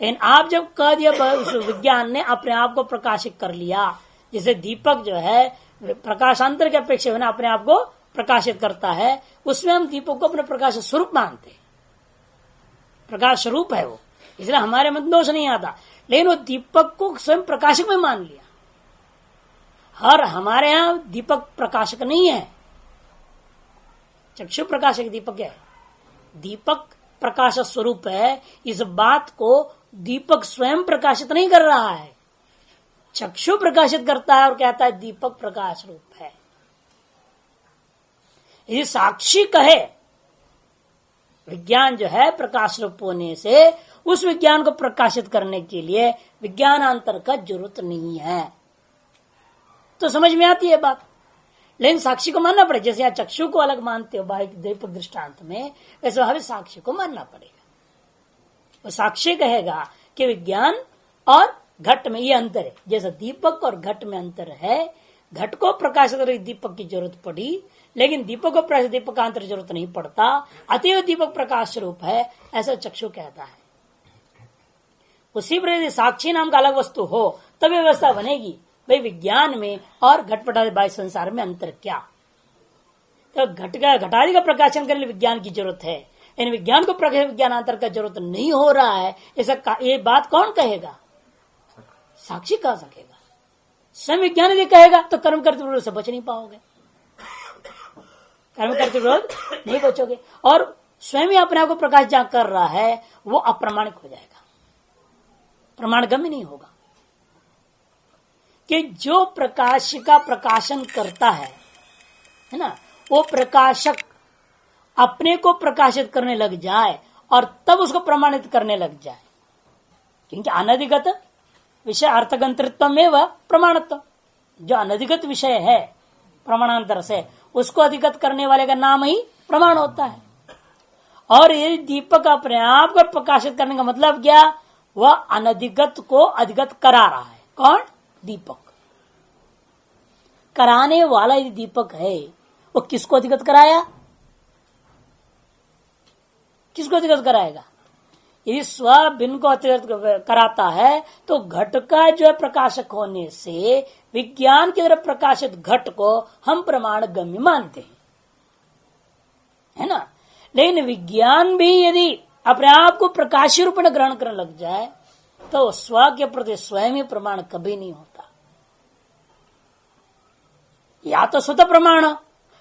लेकिन आप जब कह दिया विज्ञान ने अपने आप को प्रकाशित कर लिया, जैसे दीपक जो है प्रकाशांतर के अपेक्षा अपने आप को प्रकाशित करता है, उसमें हम दीपक को अपने प्रकाश स्वरूप मानते हैं, प्रकाश स्वरूप है वो, इसलिए हमारे मत दोष नहीं आता। लेकिन वो दीपक को स्वयं प्रकाशक में मान लिया। हर हमारे यहां दीपक प्रकाशक नहीं है, चक्षु प्रकाशक दीपक है, दीपक प्रकाश स्वरूप है। इस बात को दीपक स्वयं प्रकाशित नहीं कर रहा है, चक्षु प्रकाशित करता है और कहता है दीपक प्रकाश रूप है। यदि साक्षी कहे विज्ञान जो है प्रकाश रूप होने से उस विज्ञान को प्रकाशित करने के लिए विज्ञानांतर का जरूरत नहीं है, तो समझ में आती है बात। लेकिन साक्षी को मानना पड़ेगा, जैसे यहाँ चक्षु को अलग मानते हो बाह्य दीपक दृष्टांत में, वैसे वहां भी साक्षी को मानना पड़ेगा। वो साक्षी कहेगा कि विज्ञान और घट में ये अंतर है, जैसा दीपक और घट में अंतर है, घट को प्रकाशित करने दीपक की जरूरत पड़ी, लेकिन दीपक को प्रकाशित दीपक का अंतर जरूरत नहीं पड़ता, अतएव दीपक प्रकाश स्वरूप है, ऐसा चक्षु कहता है। उसी प्रकार साक्षी नाम का अलग वस्तु हो तब व्यवस्था बनेगी। भाई विज्ञान में और घटपटादि बाह्य संसार में अंतर क्या, तो घटादि का प्रकाशन करने विज्ञान की जरूरत है, इन विज्ञान को प्रकाश विज्ञानांतर का जरूरत नहीं हो रहा है, ऐसा ये बात कौन कहेगा? साक्षी कह सकेगा। स्वयं विज्ञान यदि कहेगा तो कर्म करते विरोध से बच नहीं पाओगे, कर्म करते विरोध नहीं बचोगे, और स्वयं ही अपने आप को प्रकाश जहां कर रहा है वो अप्रमाणिक हो जाएगा, प्रमाणगम्य नहीं होगा। कि जो प्रकाश का प्रकाशन करता है ना, वो प्रकाशक अपने को प्रकाशित करने लग जाए और तब उसको प्रमाणित करने लग जाए, क्योंकि अनधिगत विषय अर्थगंतृत्व में वह प्रमाणत्व, जो अनधिगत विषय है प्रमाणांतर से उसको अधिगत करने वाले का नाम ही प्रमाण होता है। और ये दीपक अपने आप को प्रकाशित करने का मतलब क्या, वह अनधिगत को अधिगत करा रहा है। कौन? दीपक। कराने वाला यदि दीपक है, वो किसको अधिगत कराया? किसको अधिगत कराएगा? यदि स्व भिन्न को अधिगत कराता है तो घट का जो है प्रकाशक होने से विज्ञान की तरफ प्रकाशित घट को हम प्रमाण गम्य मानते हैं, है ना। लेकिन विज्ञान भी यदि अपने आप को प्रकाशीय रूप में ग्रहण करने लग जाए तो स्व के प्रति स्वयं ही प्रमाण कभी नहीं होता। या तो स्वतः प्रमाण,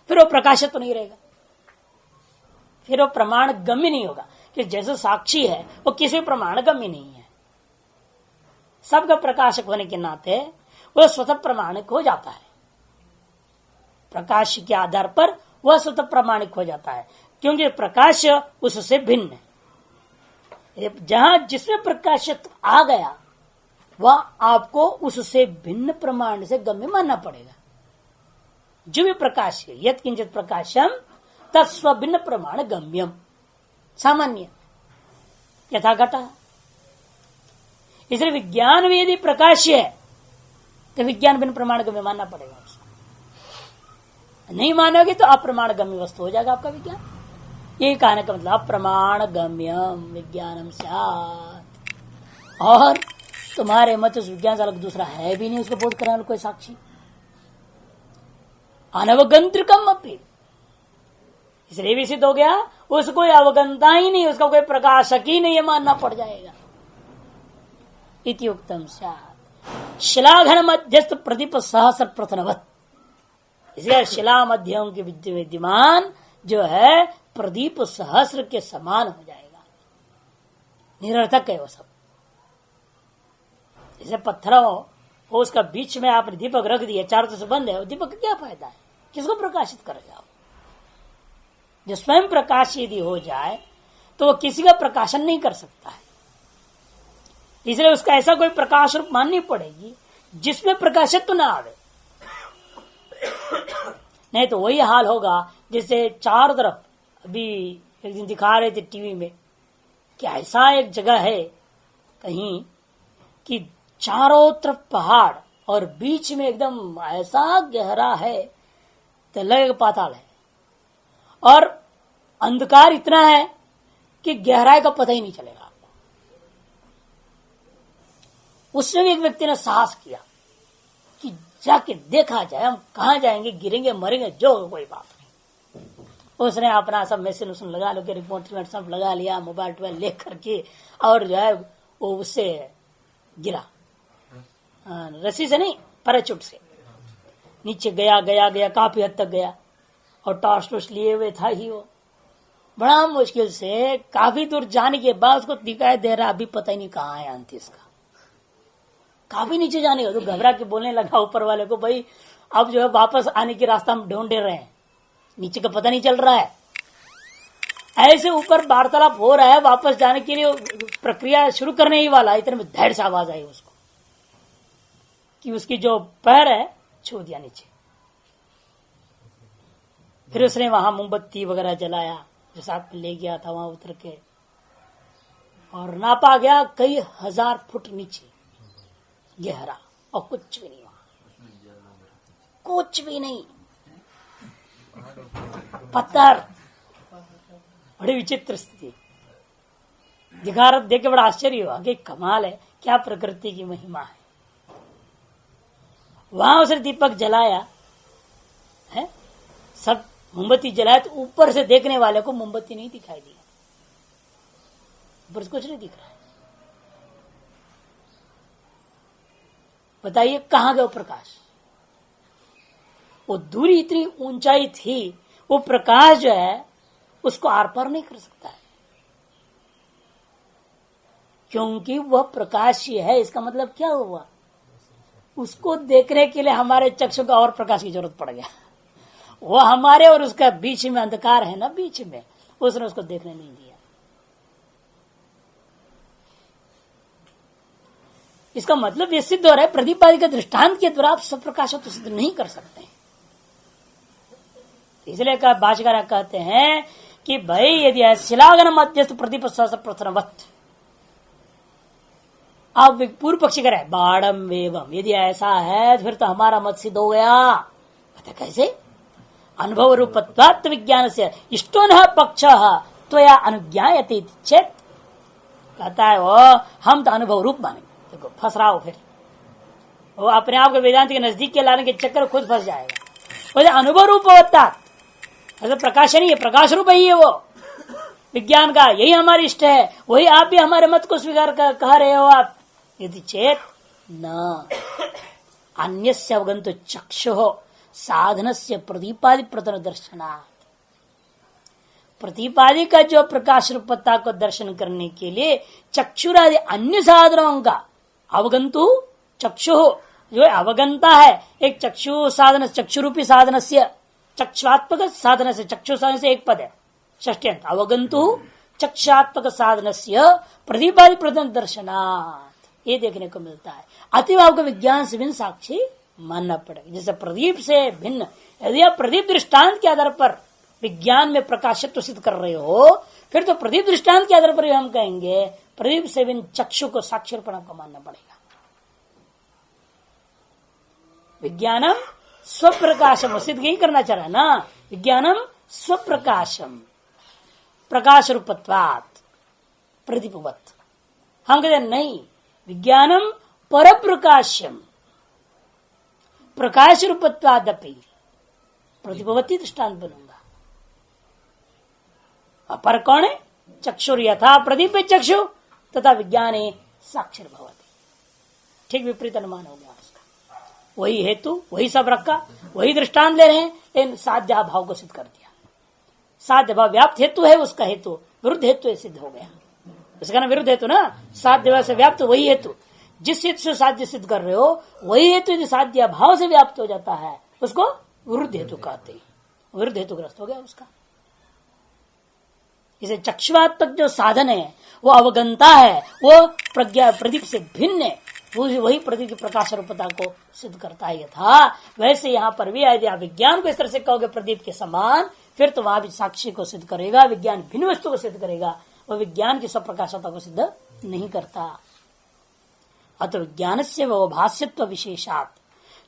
फिर वो प्रकाशित तो नहीं रहेगा, फिर वो प्रमाण गम्य नहीं होगा। कि जैसे साक्षी है वो किसी प्रमाण गम्य नहीं है, सबका प्रकाशक होने के नाते वह स्वतः प्रमाणिक हो जाता है, प्रकाश के आधार पर वह स्वतः प्रमाणिक हो जाता है। क्योंकि प्रकाश उससे भिन्न है। जहां जिसमें प्रकाशत्व आ गया वह आपको उससे भिन्न प्रमाण से गम्य मानना पड़ेगा। जो भी प्रकाश है, यत् किंचित प्रकाशम तत्स्व भिन्न प्रमाण गम्यम, सामान्य यथा घटा। इसलिए विज्ञान में यदि प्रकाश है तो विज्ञान भिन्न प्रमाण गम्य मानना पड़ेगा उसको। नहीं मानोगे तो अप्रमाण गम्य वस्तु हो जाएगा आपका विज्ञान। यही कहने का मतलब अप्रमाण गम्यम विज्ञानम स्यात्। और तुम्हारे मत उस विज्ञान से अलग दूसरा है भी नहीं, उसको बोध कराने कोई साक्षी। अनवगंत्रिकम अपनी, इसलिए भी सिद्ध हो गया उसको अवगंता ही नहीं, उसका कोई प्रकाशक ही नहीं, मानना पड़ जाएगा। इति उक्तम स्यात् शिलाघन मध्यस्थ प्रदीप सहस्र प्रथनवत। इसलिए शिला मध्यम के विद्यमान जो है प्रदीप सहस्र के समान हो जाएगा, निरर्थक है वो सब। जैसे पत्थरों हो उसका बीच में आपने दीपक रख दिया, चारों तरफ से बंद है, दीपक का क्या फायदा है, किसको प्रकाशित करेगा? जो स्वयं प्रकाश यदि हो जाए तो वो किसी का प्रकाशन नहीं कर सकता है। इसलिए उसका ऐसा कोई प्रकाश रूप माननी पड़ेगी जिसमें प्रकाशित तो ना आवे। नहीं तो वही हाल होगा जैसे चारों तरफ, अभी एक दिन दिखा रहे थे टीवी में कि ऐसा एक जगह है कहीं कि चारों तरफ पहाड़ और बीच में एकदम ऐसा गहरा है तो लगेगा पाताल है, और अंधकार इतना है कि गहराई का पता ही नहीं चलेगा आपको। उसमें भी एक व्यक्ति ने साहस किया कि जाके देखा जाए, हम कहां जाएंगे, गिरेंगे मरेंगे जो कोई बात नहीं। उसने अपना सब मशीन उसन लगा लो, रिमोट सब लगा लिया, मोबाइल टोबाइल ले करके, और जो है वो उससे गिरा, रस्सी से नहीं पैराचूट से नीचे गया गया गया, काफी हद तक गया, और टॉर्च टॉर्च लिए हुए था ही वो। बड़ा मुश्किल से काफी दूर जाने के बाद उसको दिखाई दे रहा अभी पता ही नहीं कहाँ है अंत इसका। काफी नीचे जाने का तो घबरा के बोलने लगा ऊपर वाले को, भाई अब जो है वापस आने की रास्ता हम ढूंढ रहे हैं, नीचे का पता नहीं चल रहा है। ऐसे ऊपर वार्तालाप हो रहा है, वापस जाने के लिए प्रक्रिया शुरू करने ही वाला, इतने में धैर्य से आवाज आई उसको कि उसकी जो पैर है छू दिया नीचे। फिर उसने वहां मोमबत्ती वगैरह जलाया जो साथ में ले गया था, वहां उतर के, और नापा गया कई हजार फुट नीचे गहरा, और कुछ भी नहीं वहां, कुछ भी नहीं, पत्थर। बड़ी विचित्र स्थिति दिखा रहा, देख के बड़ा आश्चर्य हुआ कि कमाल है, क्या प्रकृति की महिमा है। वहां उसने दीपक जलाया है, सब मोमबत्ती जलाया, तो ऊपर से देखने वाले को मोमबत्ती नहीं दिखाई दी, ऊपर से कुछ नहीं दिख रहा है। बताइए कहां गया वो प्रकाश? वो दूरी इतनी ऊंचाई थी, वो प्रकाश जो है उसको आर पार नहीं कर सकता है, क्योंकि वह प्रकाश ही है। इसका मतलब क्या हुआ, उसको देखने के लिए हमारे चक्षु का और प्रकाश की जरूरत पड़ गया। वो हमारे और उसका बीच में अंधकार है ना, बीच में, उसने उसको देखने नहीं दिया। इसका मतलब ये सिद्ध हो रहा है प्रतिपादित के दृष्टांत के द्वारा आप सब प्रकाश तो सिद्ध नहीं कर सकते। इसलिए भाष्यकार कहते हैं कि भाई यदि शिलागन मध्यस्थ प्रदीप सहस्र प्रथनवत, आप पूर्व पक्षी करे बाड़म वेवम, यदि ऐसा है फिर तो हमारा मत सिद्ध हो गया। पता कैसे? अनुभव रूपत्वात् विज्ञान से इष्टो न पक्ष त्वया अनुज्ञायते चेत, कहता है वो हम तो अनुभव रूप मानेंगे। देखो फंस रहा हो, फिर वो अपने आप को वेदांत के नजदीक के लाने के चक्कर खुद फंस जाएगा। वो अनुभव रूप होता ऐसा प्रकाश नहीं है, प्रकाश रूप ही है वो विज्ञान का, यही हमारी इष्ट है, वही आप भी हमारे मत को स्वीकार कह रहे हो आप। यदि चेत न अन्यस्य अवगंतु चक्षुः साधनस्य प्रतिपादि प्रतन दर्शनात्, प्रतिपादि का जो प्रकाश रूपता को दर्शन करने के लिए चक्षुरादि अन्य साधनों का अवगंतु चक्षु जो अवगंता है, एक चक्षु साधन, चक्षु रूपी साधन से चक्षुआत्मक साधन से, चक्षु साधन से एक पद है, षष्ट्यंत अवगंतु चक्षात्मक साधन से प्रतिपादि प्रथम दर्शनात् ये देखने को मिलता है। अतिव आपको विज्ञान से भिन्न साक्षी मानना पड़ेगा। जैसे प्रदीप से भिन्न यदि आप प्रदीप दृष्टांत के आधार पर विज्ञान में प्रकाशित्व सिद्ध कर रहे हो, फिर तो प्रदीप दृष्टांत के आधार पर हम कहेंगे प्रदीप से भिन्न चक्षु को साक्षरपणा को मानना पड़ेगा। विज्ञानम स्वप्रकाशम सिद्ध यही करना चाह रहा है ना, विज्ञानम स्वप्रकाशम प्रकाश रूपत्वात् प्रदीपवत। हम कहते नहीं, विज्ञानम पर प्रकाश्यम प्रकाश रूपत्वादपि प्रदीपवती दृष्टांत बनूंगा। अपर कौन है? चक्षुर यथा प्रदीप चक्षु तथा विज्ञाने साक्षर भवति। ठीक विपरीत अनुमान हो गया उसका। वही हेतु वही सब रखा, वही दृष्टांत ले रहे हैं, लेकिन साध्या भाव को सिद्ध कर दिया। साध्य भाव व्याप्त हेतु है, उसका हेतु विरुद्ध हेतु सिद्ध हो गया। उसका नाम विरुद्ध हेतु ना, साध्य से व्याप्त वही हेतु। जिस हेतु से साध्य सिद्ध कर रहे हो वही हेतु यदि साध्य भाव से व्याप्त हो जाता है उसको विरुद्ध हेतु कहते हैं। विरुद्ध हेतु ग्रस्त हो गया उसका। इसे चक्षुवात्मक जो साधन है वो अवगंता है, वो प्रज्ञा प्रदीप से भिन्न है, वही प्रदीप की प्रकाश रूपता को सिद्ध करता है। यथा वैसे यहाँ पर भी यदि आप विज्ञान को इस तरह से कहोगे प्रदीप के समान, फिर तो वहां भी साक्षी को सिद्ध करेगा, विज्ञान भिन्न वस्तु को सिद्ध करेगा, वह विज्ञान की स्वप्रकाशता को सिद्ध नहीं करता। अतः विज्ञान से वह भाष्यत्व विशेषात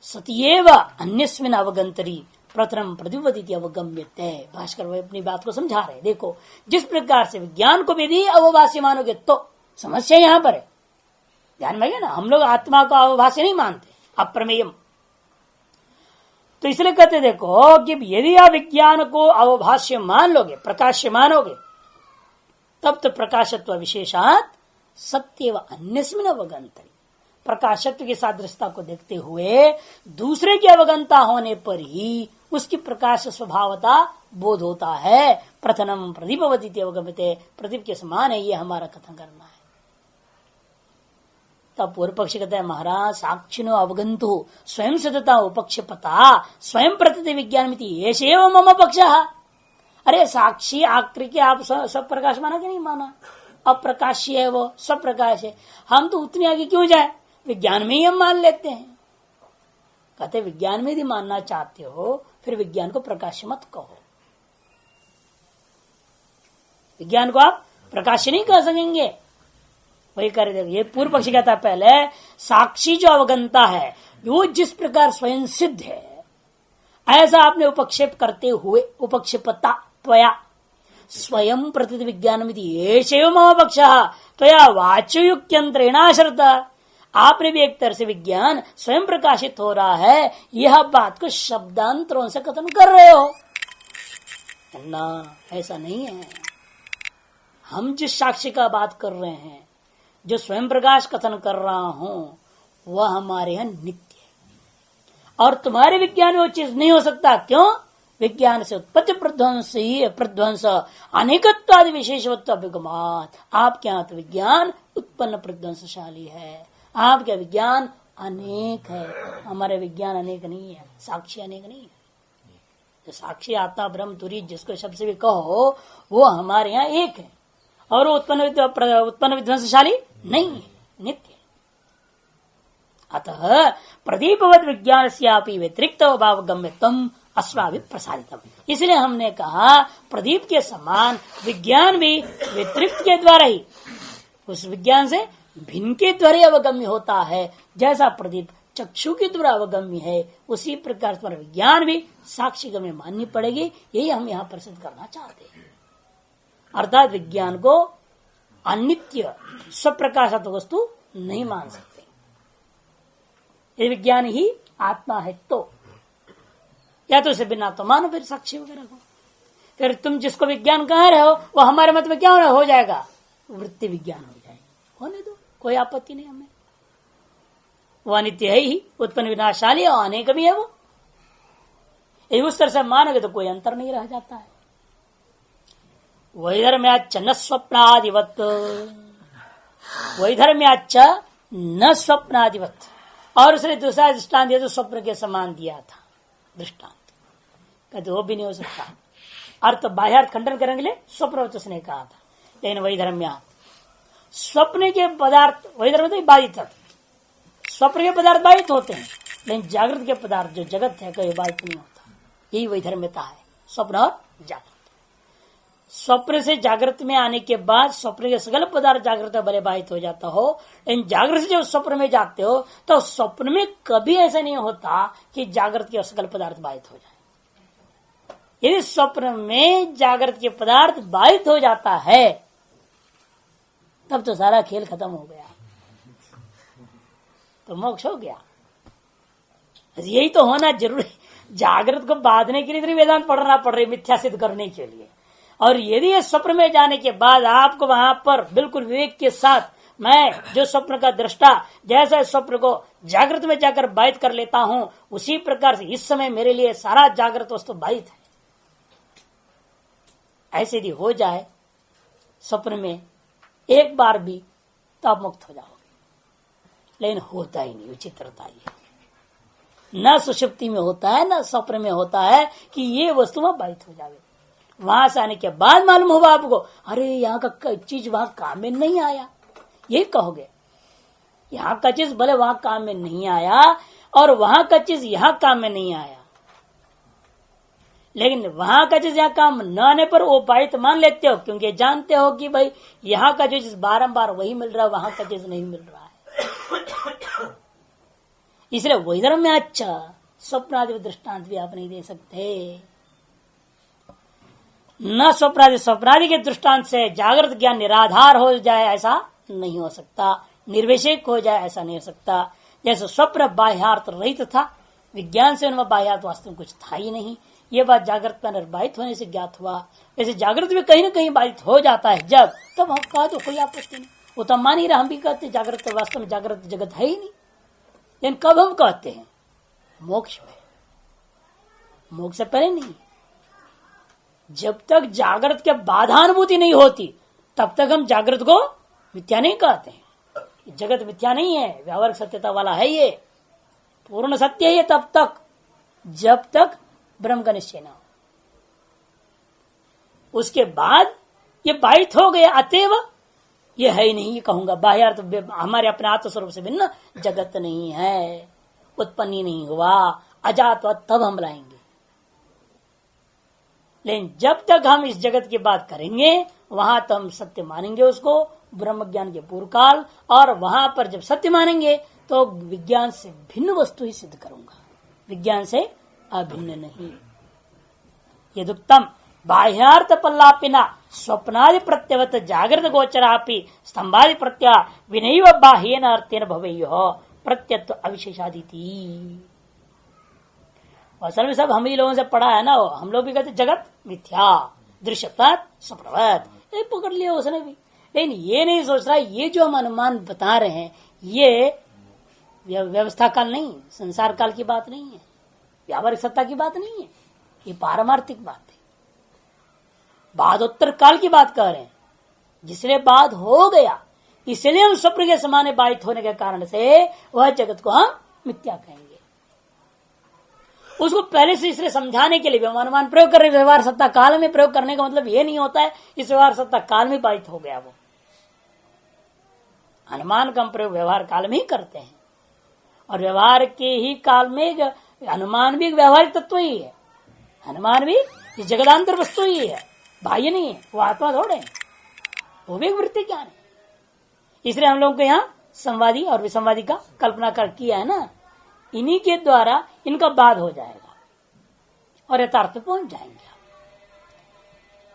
सतएव अन्यस्मिन् अवगंतरी प्रथम प्रतिपदिति अवगम्यते। भास्कर वह अपनी बात को समझा रहे। देखो जिस प्रकार से विज्ञान को यदि अवभाष्य मानोगे तो समस्या यहाँ पर है, ध्यान में ना, हम लोग आत्मा को अवभाष्य नहीं मानते, अप्रमेयम। तो इसलिए कहते देखो कि यदि आप विज्ञान को अवभाष्य मान लोगे, प्रकाश्य मानोगे, तब तो प्रकाशत्व विशेषात सत्य व अन्यस्मिन् अवगंतरी, प्रकाशत्व की सादृश्यता को देखते हुए दूसरे की अवगंता होने पर ही उसकी प्रकाश स्वभावता बोध होता है। प्रथम प्रदीपवती अवगम्यते, प्रदीप के समान है, ये हमारा कथन करना है। तब पूर्व पक्ष कहता है महाराज साक्षिनो अवगंतु स्वयं सतता उपक्षपता स्वयं प्रतीति विज्ञान मिति एषेव मम पक्षः। अरे साक्षी आकृति के आप सब प्रकाश माना कि नहीं माना? अप्रकाश्य है वो, सब प्रकाश है, हम तो उतनी आगे क्यों जाए, विज्ञान में ही हम मान लेते हैं। कहते विज्ञान में यदि मानना चाहते हो फिर विज्ञान को प्रकाश मत कहो, विज्ञान को आप प्रकाश नहीं कह सकेंगे। वही कर दे, ये पूर्व पक्षी कहता है पहले साक्षी जो अवगंता है वो जिस प्रकार स्वयं सिद्ध है ऐसा आपने उपक्षेप करते हुए उपक्षेपता त्वया स्वयं प्रतीत विज्ञान मिति एषेव मम पक्षः त्वया वाच्ययुक्त्यंतरेणाश्रत। आपने भी एक तरह से विज्ञान स्वयं प्रकाशित हो रहा है, यह बात को शब्दांतरों से कथन कर रहे हो ना, ऐसा नहीं है। हम जिस साक्षी का बात कर रहे हैं, जो स्वयं प्रकाश कथन कर रहा हूं, वह हमारे यहाँ नित्य है और तुम्हारे विज्ञान में वो चीज नहीं हो सकता। क्यों? विज्ञान से उत्पत्ति प्रध्वंस अनेकत्वादि विशेषत्व अभिगमात। आपके यहाँ तो विज्ञान उत्पन्न प्रध्वंसशाली है, आपके विज्ञान अनेक है, हमारे विज्ञान अनेक नहीं है, साक्षी अनेक नहीं है। जो साक्षी आत्मा ब्रह्म तुरी जिसको शब्द से भी कहो वो हमारे यहाँ एक है और वो उत्पन्न विध्वंसशाली नहीं है, नित्य। अतः प्रदीपवत विज्ञान से व्यतिरिक्त भाव गम्यत्वम अस्माभिः प्रसादितम। इसलिए हमने कहा प्रदीप के समान विज्ञान भी व्यतिरिक्त के द्वारा ही, उस विज्ञान से भिन्न के द्वारा अवगम्य होता है। जैसा प्रदीप चक्षु के द्वारा अवगम्य है उसी प्रकार से विज्ञान भी साक्षी गम्य माननी पड़ेगी। यही हम यहाँ प्रसिद्ध करना चाहते हैं। अर्थात विज्ञान को अनित्य स्वप्रकाशात्मक वस्तु नहीं मान सकते। ये विज्ञान ही आत्मा है तो या तो उसे बिना तो मानो फिर साक्षी वगैरह को। फिर तुम जिसको विज्ञान कह रहे हो वो हमारे मत में क्या हो जाएगा, वृत्ति विज्ञान हो जाएगा। होने दो, कोई आपत्ति नहीं हमें। वो अनित्य है ही, उत्पन्न विनाशाली और अनेक भी है वो। यदि उस तरह से मानोगे तो कोई अंतर नहीं रह जाता है। वैधर्म्याच्च न स्वप्नादिवत, वैधर्म्याच्च न स्वप्नादिवत। और उसने दूसरा दृष्टांत दिया तो स्वप्न के समान दिया था दृष्टांत, कहते वो भी नहीं हो सकता। अर्थ बाह्यार्थ खंडन करने के लिए स्वप्नवत ने कहा था। लेकिन वही धर्म यहां स्वप्न के पदार्थ, वही धर्म तो बाधित, स्वप्न के पदार्थ बाधित होते हैं, लेकिन जागृत के पदार्थ जो जगत है कभी बाधित नहीं होता। यही वही धर्मता है स्वप्न और जागृत। स्वप्न से जागृत में आने के बाद स्वप्न के सगल पदार्थ जागृत भले बाधित हो जाता हो, लेकिन जागृत से जब स्वप्न में जाते हो तो स्वप्न में कभी ऐसा नहीं होता कि जागृत के सगल पदार्थ बाधित हो जाए। यदि स्वप्न में जागृत के पदार्थ बाधित हो जाता है तब तो सारा खेल खत्म हो गया, तो मोक्ष हो गया। यही तो होना जरूरी, जागृत को बांधने के लिए वेदांत पढ़ना पड़ रही, मिथ्या सिद्ध करने के लिए। और यदि ये स्वप्न में जाने के बाद आपको वहां पर बिल्कुल विवेक के साथ, मैं जो स्वप्न का दृष्टा जैसा स्वप्न को जागृत में जाकर बाधित कर लेता हूं, उसी प्रकार से इस समय मेरे लिए सारा जागृत वस्तु बाधित है, ऐसे यदि हो जाए स्वप्न में एक बार भी, तो आप मुक्त हो जाओगे। लेकिन होता ही नहीं, विचित्रता ही न सुषुप्ति में होता है न स्वप्न में होता है कि ये वस्तु वहां बाधित हो जाए। वहां से आने के बाद मालूम होगा आपको, अरे यहाँ का चीज वहां काम में नहीं आया, ये कहोगे। यहाँ का चीज भले वहां काम में नहीं आया और वहां का चीज यहाँ काम में नहीं आया, लेकिन वहां का चीज यहाँ काम न आने पर वो बाधित मान लेते हो, क्योंकि जानते हो कि भाई यहाँ का जो चीज बारंबार वही मिल रहा है, वहां का चीज नहीं मिल रहा है। इसलिए वही धर्म में अच्छा स्वप्नादि दृष्टांत भी आप नहीं दे सकते। न स्वप्नादि के दृष्टांत से जागृत ज्ञान निराधार हो जाए ऐसा नहीं हो सकता, निर्विषेक हो जाए ऐसा नहीं हो सकता। जैसे स्वप्न बाह्यार्थ रहित था, विज्ञान से उनमें बाह्यार्थ वास्तव में कुछ था ही नहीं, ये बात जागृत का निर्बाधित होने से ज्ञात हुआ। जैसे जागृत भी कहीं न कहीं बाधित हो जाता है जब, तब हम कहा तो कोई आपत्ति नहीं, वो तो मान ही रहा, हम भी कहते जागृत वास्तव में जागृत जगत है ही नहीं। लेकिन कब हम कहते हैं? मोक्ष में, मोक्ष से पहले नहीं। जब तक जागृत के बाधानुभूति नहीं होती तब तक हम जागृत को मिथ्या नहीं कहते हैं। जगत मिथ्या नहीं है, व्यावहारिक सत्यता वाला है, ये पूर्ण सत्य है ये तब तक जब तक ब्रह्म का निश्चय ना हो। उसके बाद ये बाधित हो गया, अतएव ये है ही नहीं, ये कहूंगा बाह्यार्थ हमारे अपने आत्मस्वरूप से भिन्न जगत नहीं है, उत्पन्न ही नहीं हुआ, अजात हुआ, तब हम लाएंगे। लेकिन जब तक हम इस जगत की बात करेंगे वहां तो हम सत्य मानेंगे उसको, ब्रह्म ज्ञान के पूर्व काल, और वहां पर जब सत्य मानेंगे तो विज्ञान से भिन्न वस्तु ही सिद्ध करूंगा, विज्ञान से अभिन्न नहीं। यदुक्तम बाह्यार्थ पल्लापिना स्वप्नादि प्रत्यवत जागृत गोचरापि स्तंभादि प्रत्या विनैव बाह्येन अर्थेन भवेयुः प्रत्यत्व अविशेषादिति। असल में सब हम ही लोगों से पढ़ा है ना, हम लोग भी कहते जगत मिथ्या दृश्यवत स्वप्नवत, ये पकड़ लिया उसने भी। लेकिन ये नहीं सोच रहा ये जो हम अनुमान बता रहे हैं ये व्यवस्था काल नहीं, संसार काल की बात नहीं है, व्यावहारिक सत्ता की बात नहीं है, ये पारमार्थिक बात है, बादोत्तर काल की बात कर रहे हैं, जिसने बाद हो गया इसलिए हम स्वप्न के समान बाधित होने के कारण से वह जगत को हम मिथ्या कहेंगे। उसको पहले से इसलिए समझाने के लिए अनुमान प्रयोग कर रहे, व्यवहार सत्ता काल में प्रयोग करने का मतलब ये नहीं होता है इस व्यवहार सत्ता काल में बाधित हो गया। वो अनुमान का प्रयोग व्यवहार काल में ही करते हैं, और व्यवहार के ही काल में अनुमान भी एक व्यवहारिक तत्व ही है, अनुमान भी जगदांतर वस्तु ही है, बाह्य नहीं है, वो आत्मा थोड़े है, वो भी एक वृत्ति ज्ञान है। इसलिए हम लोगों को यहाँ संवादी और विसंवादी का कल्पना कर किया है ना, इन्हीं के द्वारा इनका बाद हो जाएगा और यथार्थ पे पहुंच जाएंगे।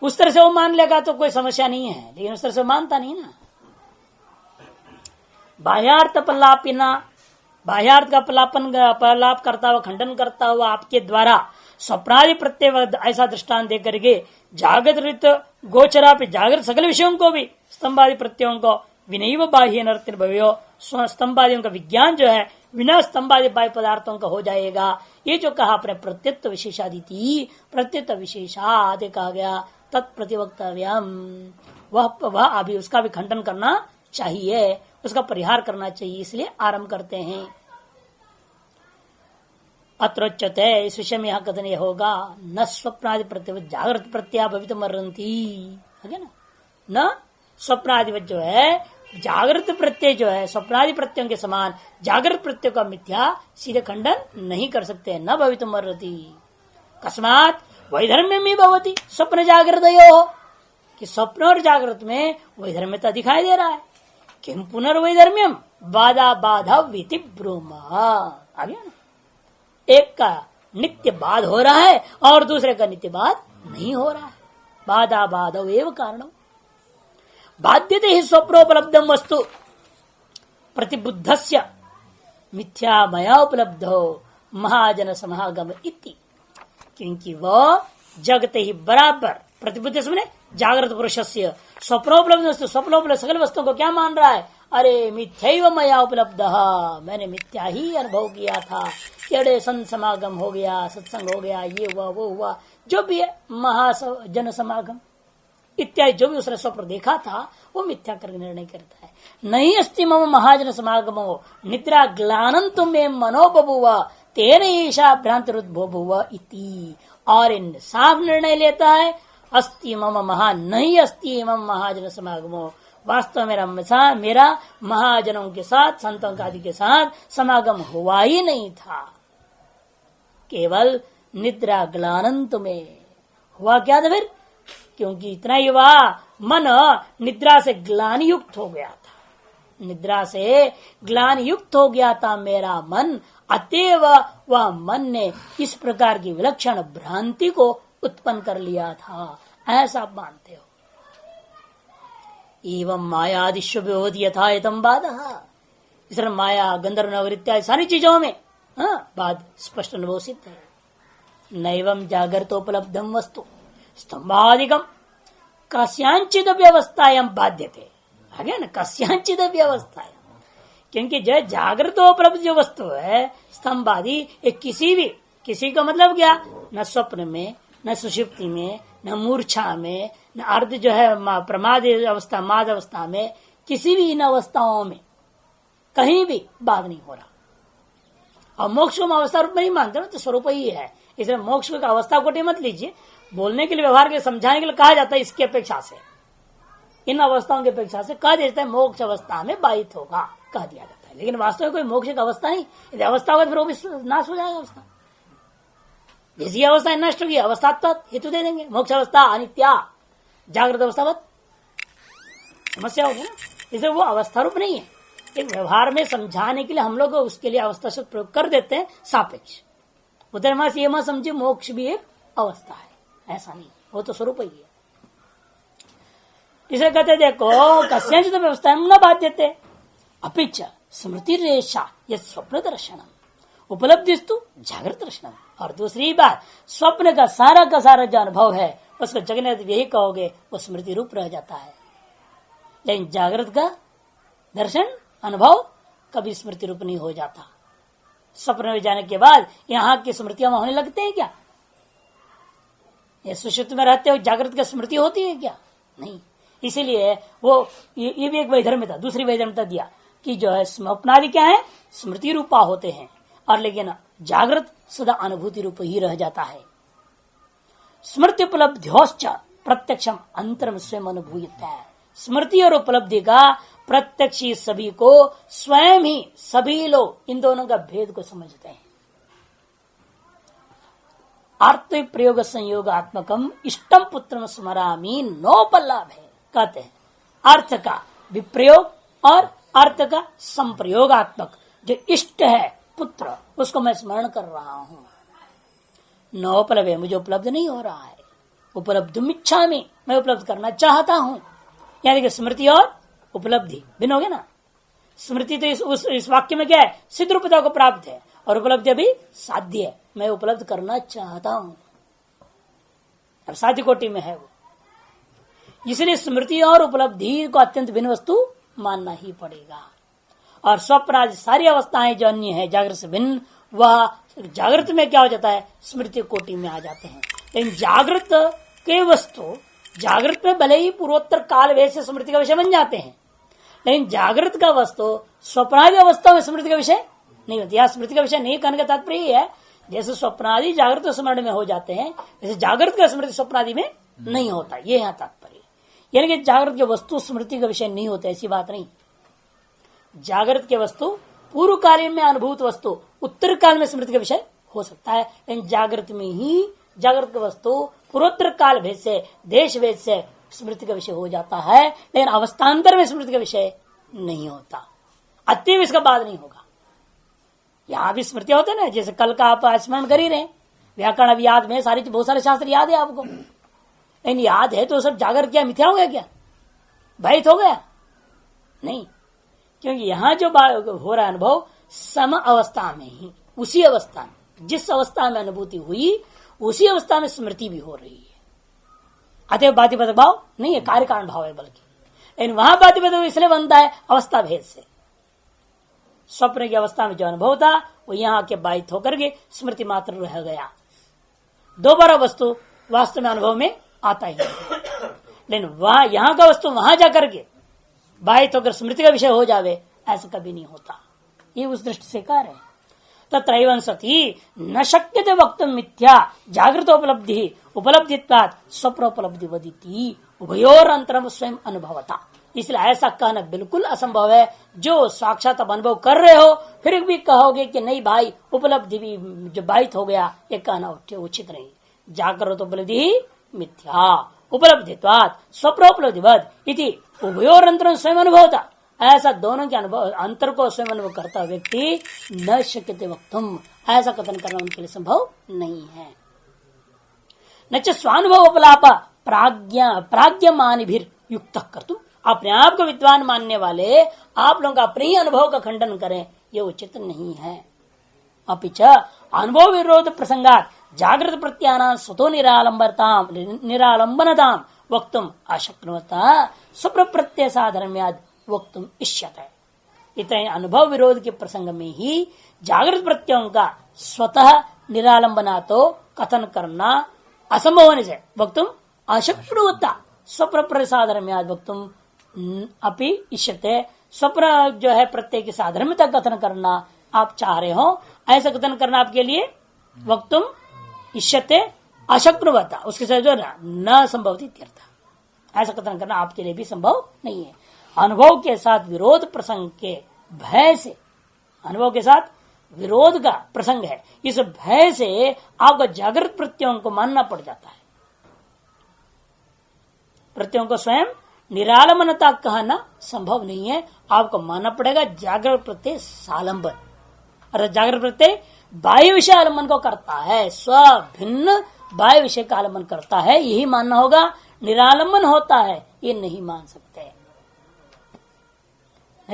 उस तरह से वो मान लेगा तो कोई समस्या नहीं है, लेकिन उस तरह से मानता नहीं ना। बाह्यार्थ पल्लापिना, बाह्यार्थ का पल्लाप करता हुआ, खंडन करता हुआ आपके द्वारा स्वप्नादि प्रत्यय ऐसा दृष्टांत दे करके जागृत गोचरा पे जागृत सकल विषयों को भी स्तंभादि प्रत्ययों को विनैव बाह्य नर्तन भव्यो, स्तंभादियों का विज्ञान जो है बिना स्तंभादि बाह्य पदार्थों का हो जाएगा। ये जो कहा अपने प्रत्यत्व विशेषादिति, प्रत्यत्व विशेषादि कहा गया, तत्प्रतिवक्तव्यम, वह अभी उसका भी खंडन करना चाहिए, उसका परिहार करना चाहिए, इसलिए आरंभ करते हैं। अत्रोच्यते, इस विषय में यहाँ कथन यह होगा, न स्वप्नादि प्रत्यय जागृत प्रत्या भवित मरंती, है ना, न स्वप्नादिवत जो है जागृत प्रत्यय जो है स्वप्नादि प्रत्ययों के समान जागृत प्रत्यय का मिथ्या सीधे खंडन नहीं कर सकते, न भवितुम अर्हति। कस्मात वैधर्म्य में भवति स्वप्न जागृत हो, कि स्वप्न और जागृत में वैधर्म्यता दिखाई दे रहा है। किम पुनर्वैधर्म्यम बाधा बाधा विति ब्रूमा, आ गया ना, एक का नित्य बाध हो रहा है और दूसरे का नित्य बाध नहीं हो रहा है। बाधा बाधव एवं कारणम बाध्यते ही स्वप्नोपलब्धम वस्तु प्रतिबुद्धस्य मिथ्या मया उपलब्धो महाजन समागम इति, क्योंकि वह जगते ही बराबर प्रतिबुद्ध समझे जागृत पुरुषस्य स्वप्नोपलब्ध वस्तु, स्वप्नोपलब्ध सकल वस्तुओं को क्या मान रहा है, अरे मिथ्या मया उपलब्ध, मैंने मिथ्या ही अनुभव किया था, केड़े संत समागम हो गया, सत्संग हो गया, ये हुआ वो हुआ, जो भी है महाजन समागम इत्यादि जो भी उसने स्वप्न देखा था वो मिथ्या करके निर्णय करता है। नहीं अस्ति मम महाजन समागमो निद्रा ग्लानंतु में मनोबभुव तेन ईशा भ्रांतिरुद्भुव इति, और इन साफ निर्णय लेता है, अस्ति मम महा नहीं अस्ति मम महाजन समागमो, वास्तव मेरा महाजनों के साथ संतों आदि के साथ समागम हुआ ही नहीं था, केवल निद्रा ग्लानंत में हुआ। क्या था फिर, क्योंकि इतना ही हुआ, मन निद्रा से ग्लानि युक्त हो गया था, निद्रा से ग्लानि युक्त हो गया था मेरा मन, अतएव वह मन ने इस प्रकार की विलक्षण भ्रांति को उत्पन्न कर लिया था, ऐसा आप मानते हो। एवं मायादिश्व विरोधी यथा एतम बाधा, इस माया गंधर्व नगर इत्यादि सारी चीजों में बात स्पष्ट अनुभव सिद्ध है। नैवं जागृतोपलब्धम वस्तु स्तंभादिकम कस्यांचित व्यवस्थायां बाध्यते, आ गया ना, कस्यांचित व्यवस्थायां, क्योंकि जो जागृतोपलब्ध जो वस्तु है स्तंभ आदि, किसी का मतलब क्या, न स्वप्न में, न सुषुप्ति में, न मूर्छा में, न अर्ध जो है प्रमाद अवस्था माद अवस्था में, किसी भी इन अवस्थाओं में कहीं भी बाध नहीं हो रहा। और मोक्ष को अवस्था रूप में नहीं मानते ना, तो स्वरूप ही है, इसलिए मोक्ष को अवस्था कोटि मत लीजिए, बोलने के लिए व्यवहार के समझाने के लिए कहा जाता है, इसकी अपेक्षा से इन अवस्थाओं की अपेक्षा से कहा जाता है मोक्ष अवस्था में बाधित होगा, कह दिया जाता है, लेकिन वास्तव में कोई मोक्ष की अवस्था नहीं, यदि अवस्था होगा तो फिर वो भी नाश हो जाएगा अवस्था, जैसी अवस्था नष्ट होगी अवस्था हेतु दे देंगे, मोक्ष अवस्था अनित्या जागृत अवस्था समस्या होगी ना, इसलिए वो अवस्था रूप नहीं है, एक व्यवहार में समझाने के लिए हम लोग उसके लिए अवस्था शब्द प्रयोग कर देते हैं सापेक्ष, उधर ये मत समझिए मोक्ष भी एक अवस्था है, ऐसा नहीं, वो तो स्वरूप ही है। इसे कहते देखो कस्यांचित व्यवस्था न बाध्यते अपिच स्मृति रेशा यह स्वप्न दर्शनम उपलब्धिस्तु जागृत दर्शनम, और दूसरी बात स्वप्न का सारा जो अनुभव है उसको जगने यही कहोगे वो स्मृति रूप रह जाता है, लेकिन जागृत का दर्शन अनुभव कभी स्मृति रूप नहीं हो जाता। स्वप्न में जाने के बाद यहाँ की स्मृतियां होने लगते हैं क्या, ये सुषुप्ति में रहते हो जागृत की स्मृति होती है क्या, नहीं। इसीलिए वो ये भी एक वैधर्म्यता, दूसरी वैधर्म्यता दिया कि जो है स्वप्नादि क्या है स्मृति रूपा होते हैं, और लेकिन जागृत सदा अनुभूति रूप ही रह जाता है। स्मृति उपलब्धिश्च प्रत्यक्षम अंतरम स्वयं अनुभूयते है, स्मृति और उपलब्धि का प्रत्यक्ष सभी को स्वयं ही सभी लोग इन दोनों का भेद को समझते हैं। अर्थ प्रयोग संयोगात्मकम इष्टम पुत्रम स्मरामी नोपलाभ है, कहते हैं अर्थ का विप्रयोग और अर्थ का संप्रयोगात्मक जो इष्ट है पुत्र उसको मैं स्मरण कर रहा हूं, नोपलभ है मुझे उपलब्ध नहीं हो रहा है, उपलब्धुम इच्छामि मैं उपलब्ध करना चाहता हूं। यानी कि स्मृति और उपलब्धि भिन्न हो गया ना, स्मृति तो इस वाक्य में क्या है सिद्ध रूपता को प्राप्त है, और उपलब्धि अभी साध्य है, मैं उपलब्ध करना चाहता हूं, अब साध्य कोटि में है वो, इसलिए स्मृति और उपलब्धि को अत्यंत भिन्न वस्तु मानना ही पड़ेगा। और स्वप्न आदि सारी अवस्थाएं जो अन्य है जागृत से भिन्न, वह जागृत में क्या हो जाता है स्मृति कोटि में आ जाते हैं। लेकिन जागृत के वस्तु जागृत में भले ही पूर्वोत्तर काल वेद से स्मृति का विषय बन जाते हैं, लेकिन जागृत का वस्तु स्वप्नादि अवस्था में स्मृति का विषय नहीं होती। या स्मृति का विषय नहीं कहने का तात्पर्य है जैसे स्वप्नादि जागृत स्मरण में हो जाते हैं, जैसे जागृत का स्मृति स्वप्नादि में नहीं होता। ये यहाँ तात्पर्य, यानी कि जागृत के वस्तु स्मृति का विषय नहीं होता, ऐसी बात नहीं। जागृत के वस्तु पूर्व कालीन में अनुभूत वस्तु उत्तर काल में स्मृति का विषय हो सकता है, लेकिन जागृत में ही जागृत का वस्तु पूर्वोत्तर काल भेद से, देश भेद से स्मृति का विषय हो जाता है, लेकिन अवस्थान्तर में स्मृति का विषय नहीं होता। अतएव इसका बाद नहीं होगा। यहां भी स्मृति होते हैं ना, जैसे कल का आप स्मरण कर ही रहे, व्याकरण अब याद में सारी बहुत सारे शास्त्र याद है आपको, लेकिन याद है तो सब जागर क्या मिथ्या हो गया, क्या भयित हो गया? नहीं, क्योंकि यहां जो हो रहा है अनुभव सम अवस्था में ही, उसी अवस्था में जिस अवस्था में अनुभूति हुई उसी अवस्था में स्मृति भी हो रही है। अतएव बाध्यपद भाव नहीं है, कार्य कारण भाव है, बल्कि लेकिन वहां बाध्यपद इसलिए बनता है अवस्था भेद से। स्वप्न की अवस्था में जो अनुभव था वो यहां के बाधित होकर के स्मृति मात्र रह गया। दोबारा वस्तु वास्तव में अनुभव में आता ही नहीं, लेकिन वहां यहां का वस्तु वहां जाकर के बाधित होकर स्मृति का विषय हो जावे, ऐसा कभी नहीं होता। ये उस दृष्टि से कार्य है। तत्रैवं सति न शक्यते वक्तुम मिथ्या जागृत उपलब्धि उपलब्धित्वात् स्वप्नोपलब्धि वदिति उभयोर अंतरम स्वयं अनुभवता। इसलिए ऐसा कहना बिल्कुल असंभव है। जो साक्षात अब अनुभव कर रहे हो फिर भी कहोगे कि नहीं भाई उपलब्धि भी जो बाधित हो गया, ये कहना उचित नहीं। जागृत उपलब्धि मिथ्या उपलब्धित्वात् स्वप्नोपलब्धिवद इति उभयोर अंतरम स्वयं अनुभवता। ऐसा दोनों के अनुभव अंतर को स्वयं अनुभव करता व्यक्ति न शक्यते वक्तुम, ऐसा कथन करना उनके लिए संभव नहीं है। न च स्वानुभव उपलाप प्राज्ञमानिभिर युक्त कर्तुम, अपने आप को विद्वान मानने वाले आप लोगों का अपने ही अनुभव का खंडन करें, ये उचित नहीं है। अपिच अनुभव विरोध प्रसंगात जागृत प्रत्यानां स्वतो निरालंबनतां वक्तुम अशक्नुता स्वप्न प्रत्यय साधर्म्याद वक्तुम इष्यते। इतने अनुभव विरोध के प्रसंग में ही जागृत प्रत्ययों का स्वतः निरालंबना तो कथन करना असंभव होने से वक्तुम अशक्नुता स्वप्न प्रत्यय साधर्म्याद वक्तुम अपि इष्यते। स्वप्न जो है प्रत्यय की साधर्म्यता कथन करना आप चाह रहे हो, ऐसा कथन करना आपके लिए वक्तुम इष्यते अशक्नुवता, उसके साथ जो न संभवती तीर्थ, ऐसा कथन करना आपके लिए भी संभव नहीं है। अनुभव के साथ विरोध प्रसंग के भय से, अनुभव के साथ विरोध का प्रसंग है, इस भय से आपको जागृत प्रत्ययों को मानना पड़ जाता है। प्रत्ययों को स्वयं निरालंबनता कहना संभव नहीं है, आपको मानना पड़ेगा जागृत प्रत्यय सालंबन। अर्थात जागृत प्रत्यय बाह्य विषय आलंबन को करता है, स्वभिन्न बाह्य विषय का आलंबन करता है, यही मानना होगा। निरालंबन होता है ये नहीं मान सकते।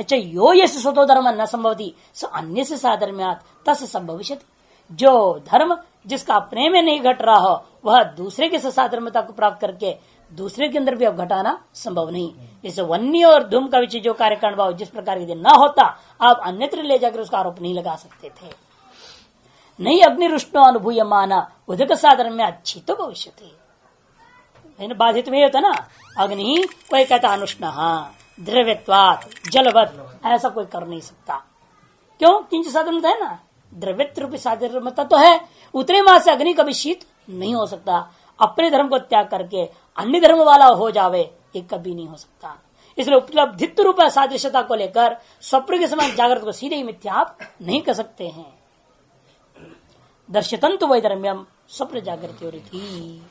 यो यस्य स्वतो धर्म न संभवती स अन्य से साधर्म्यात् तस्य संभविष्यति। जो धर्म जिसका अपने में नहीं घट रहा हो वह दूसरे के साधर्मता को प्राप्त करके दूसरे के अंदर भी अब घटाना संभव नहीं। जैसे वन्य और धूम का विषय जो कार्यकारण भाव जिस प्रकार यदि न होता आप अन्यत्र ले जाकर उसका आरोप नहीं लगा सकते थे। नहीं अग्निरुष्णो अनुभूय माना उदक साधर्म्यात् शीतो भविष्यति। बाधित में होता ना, अग्नि कोई कहता अनुष्ण द्रव्यत्वात् जलवत, ऐसा कोई कर नहीं सकता। क्यों? किंच साधर्मता है ना, द्रव्यत्व रूपी साधर्मता तो है, उतने मास से अग्नि कभी शीत नहीं हो सकता। अपने धर्म को त्याग करके अन्य धर्म वाला हो जावे ये कभी नहीं हो सकता। इसलिए उपलब्धित्व रूप सादृश्यता को लेकर स्वप्न के समान जागृत को सीधे ही मिथ्या आप नहीं कर सकते हैं। दर्शतंतु वैधर्म्यम स्वप्न जागृति।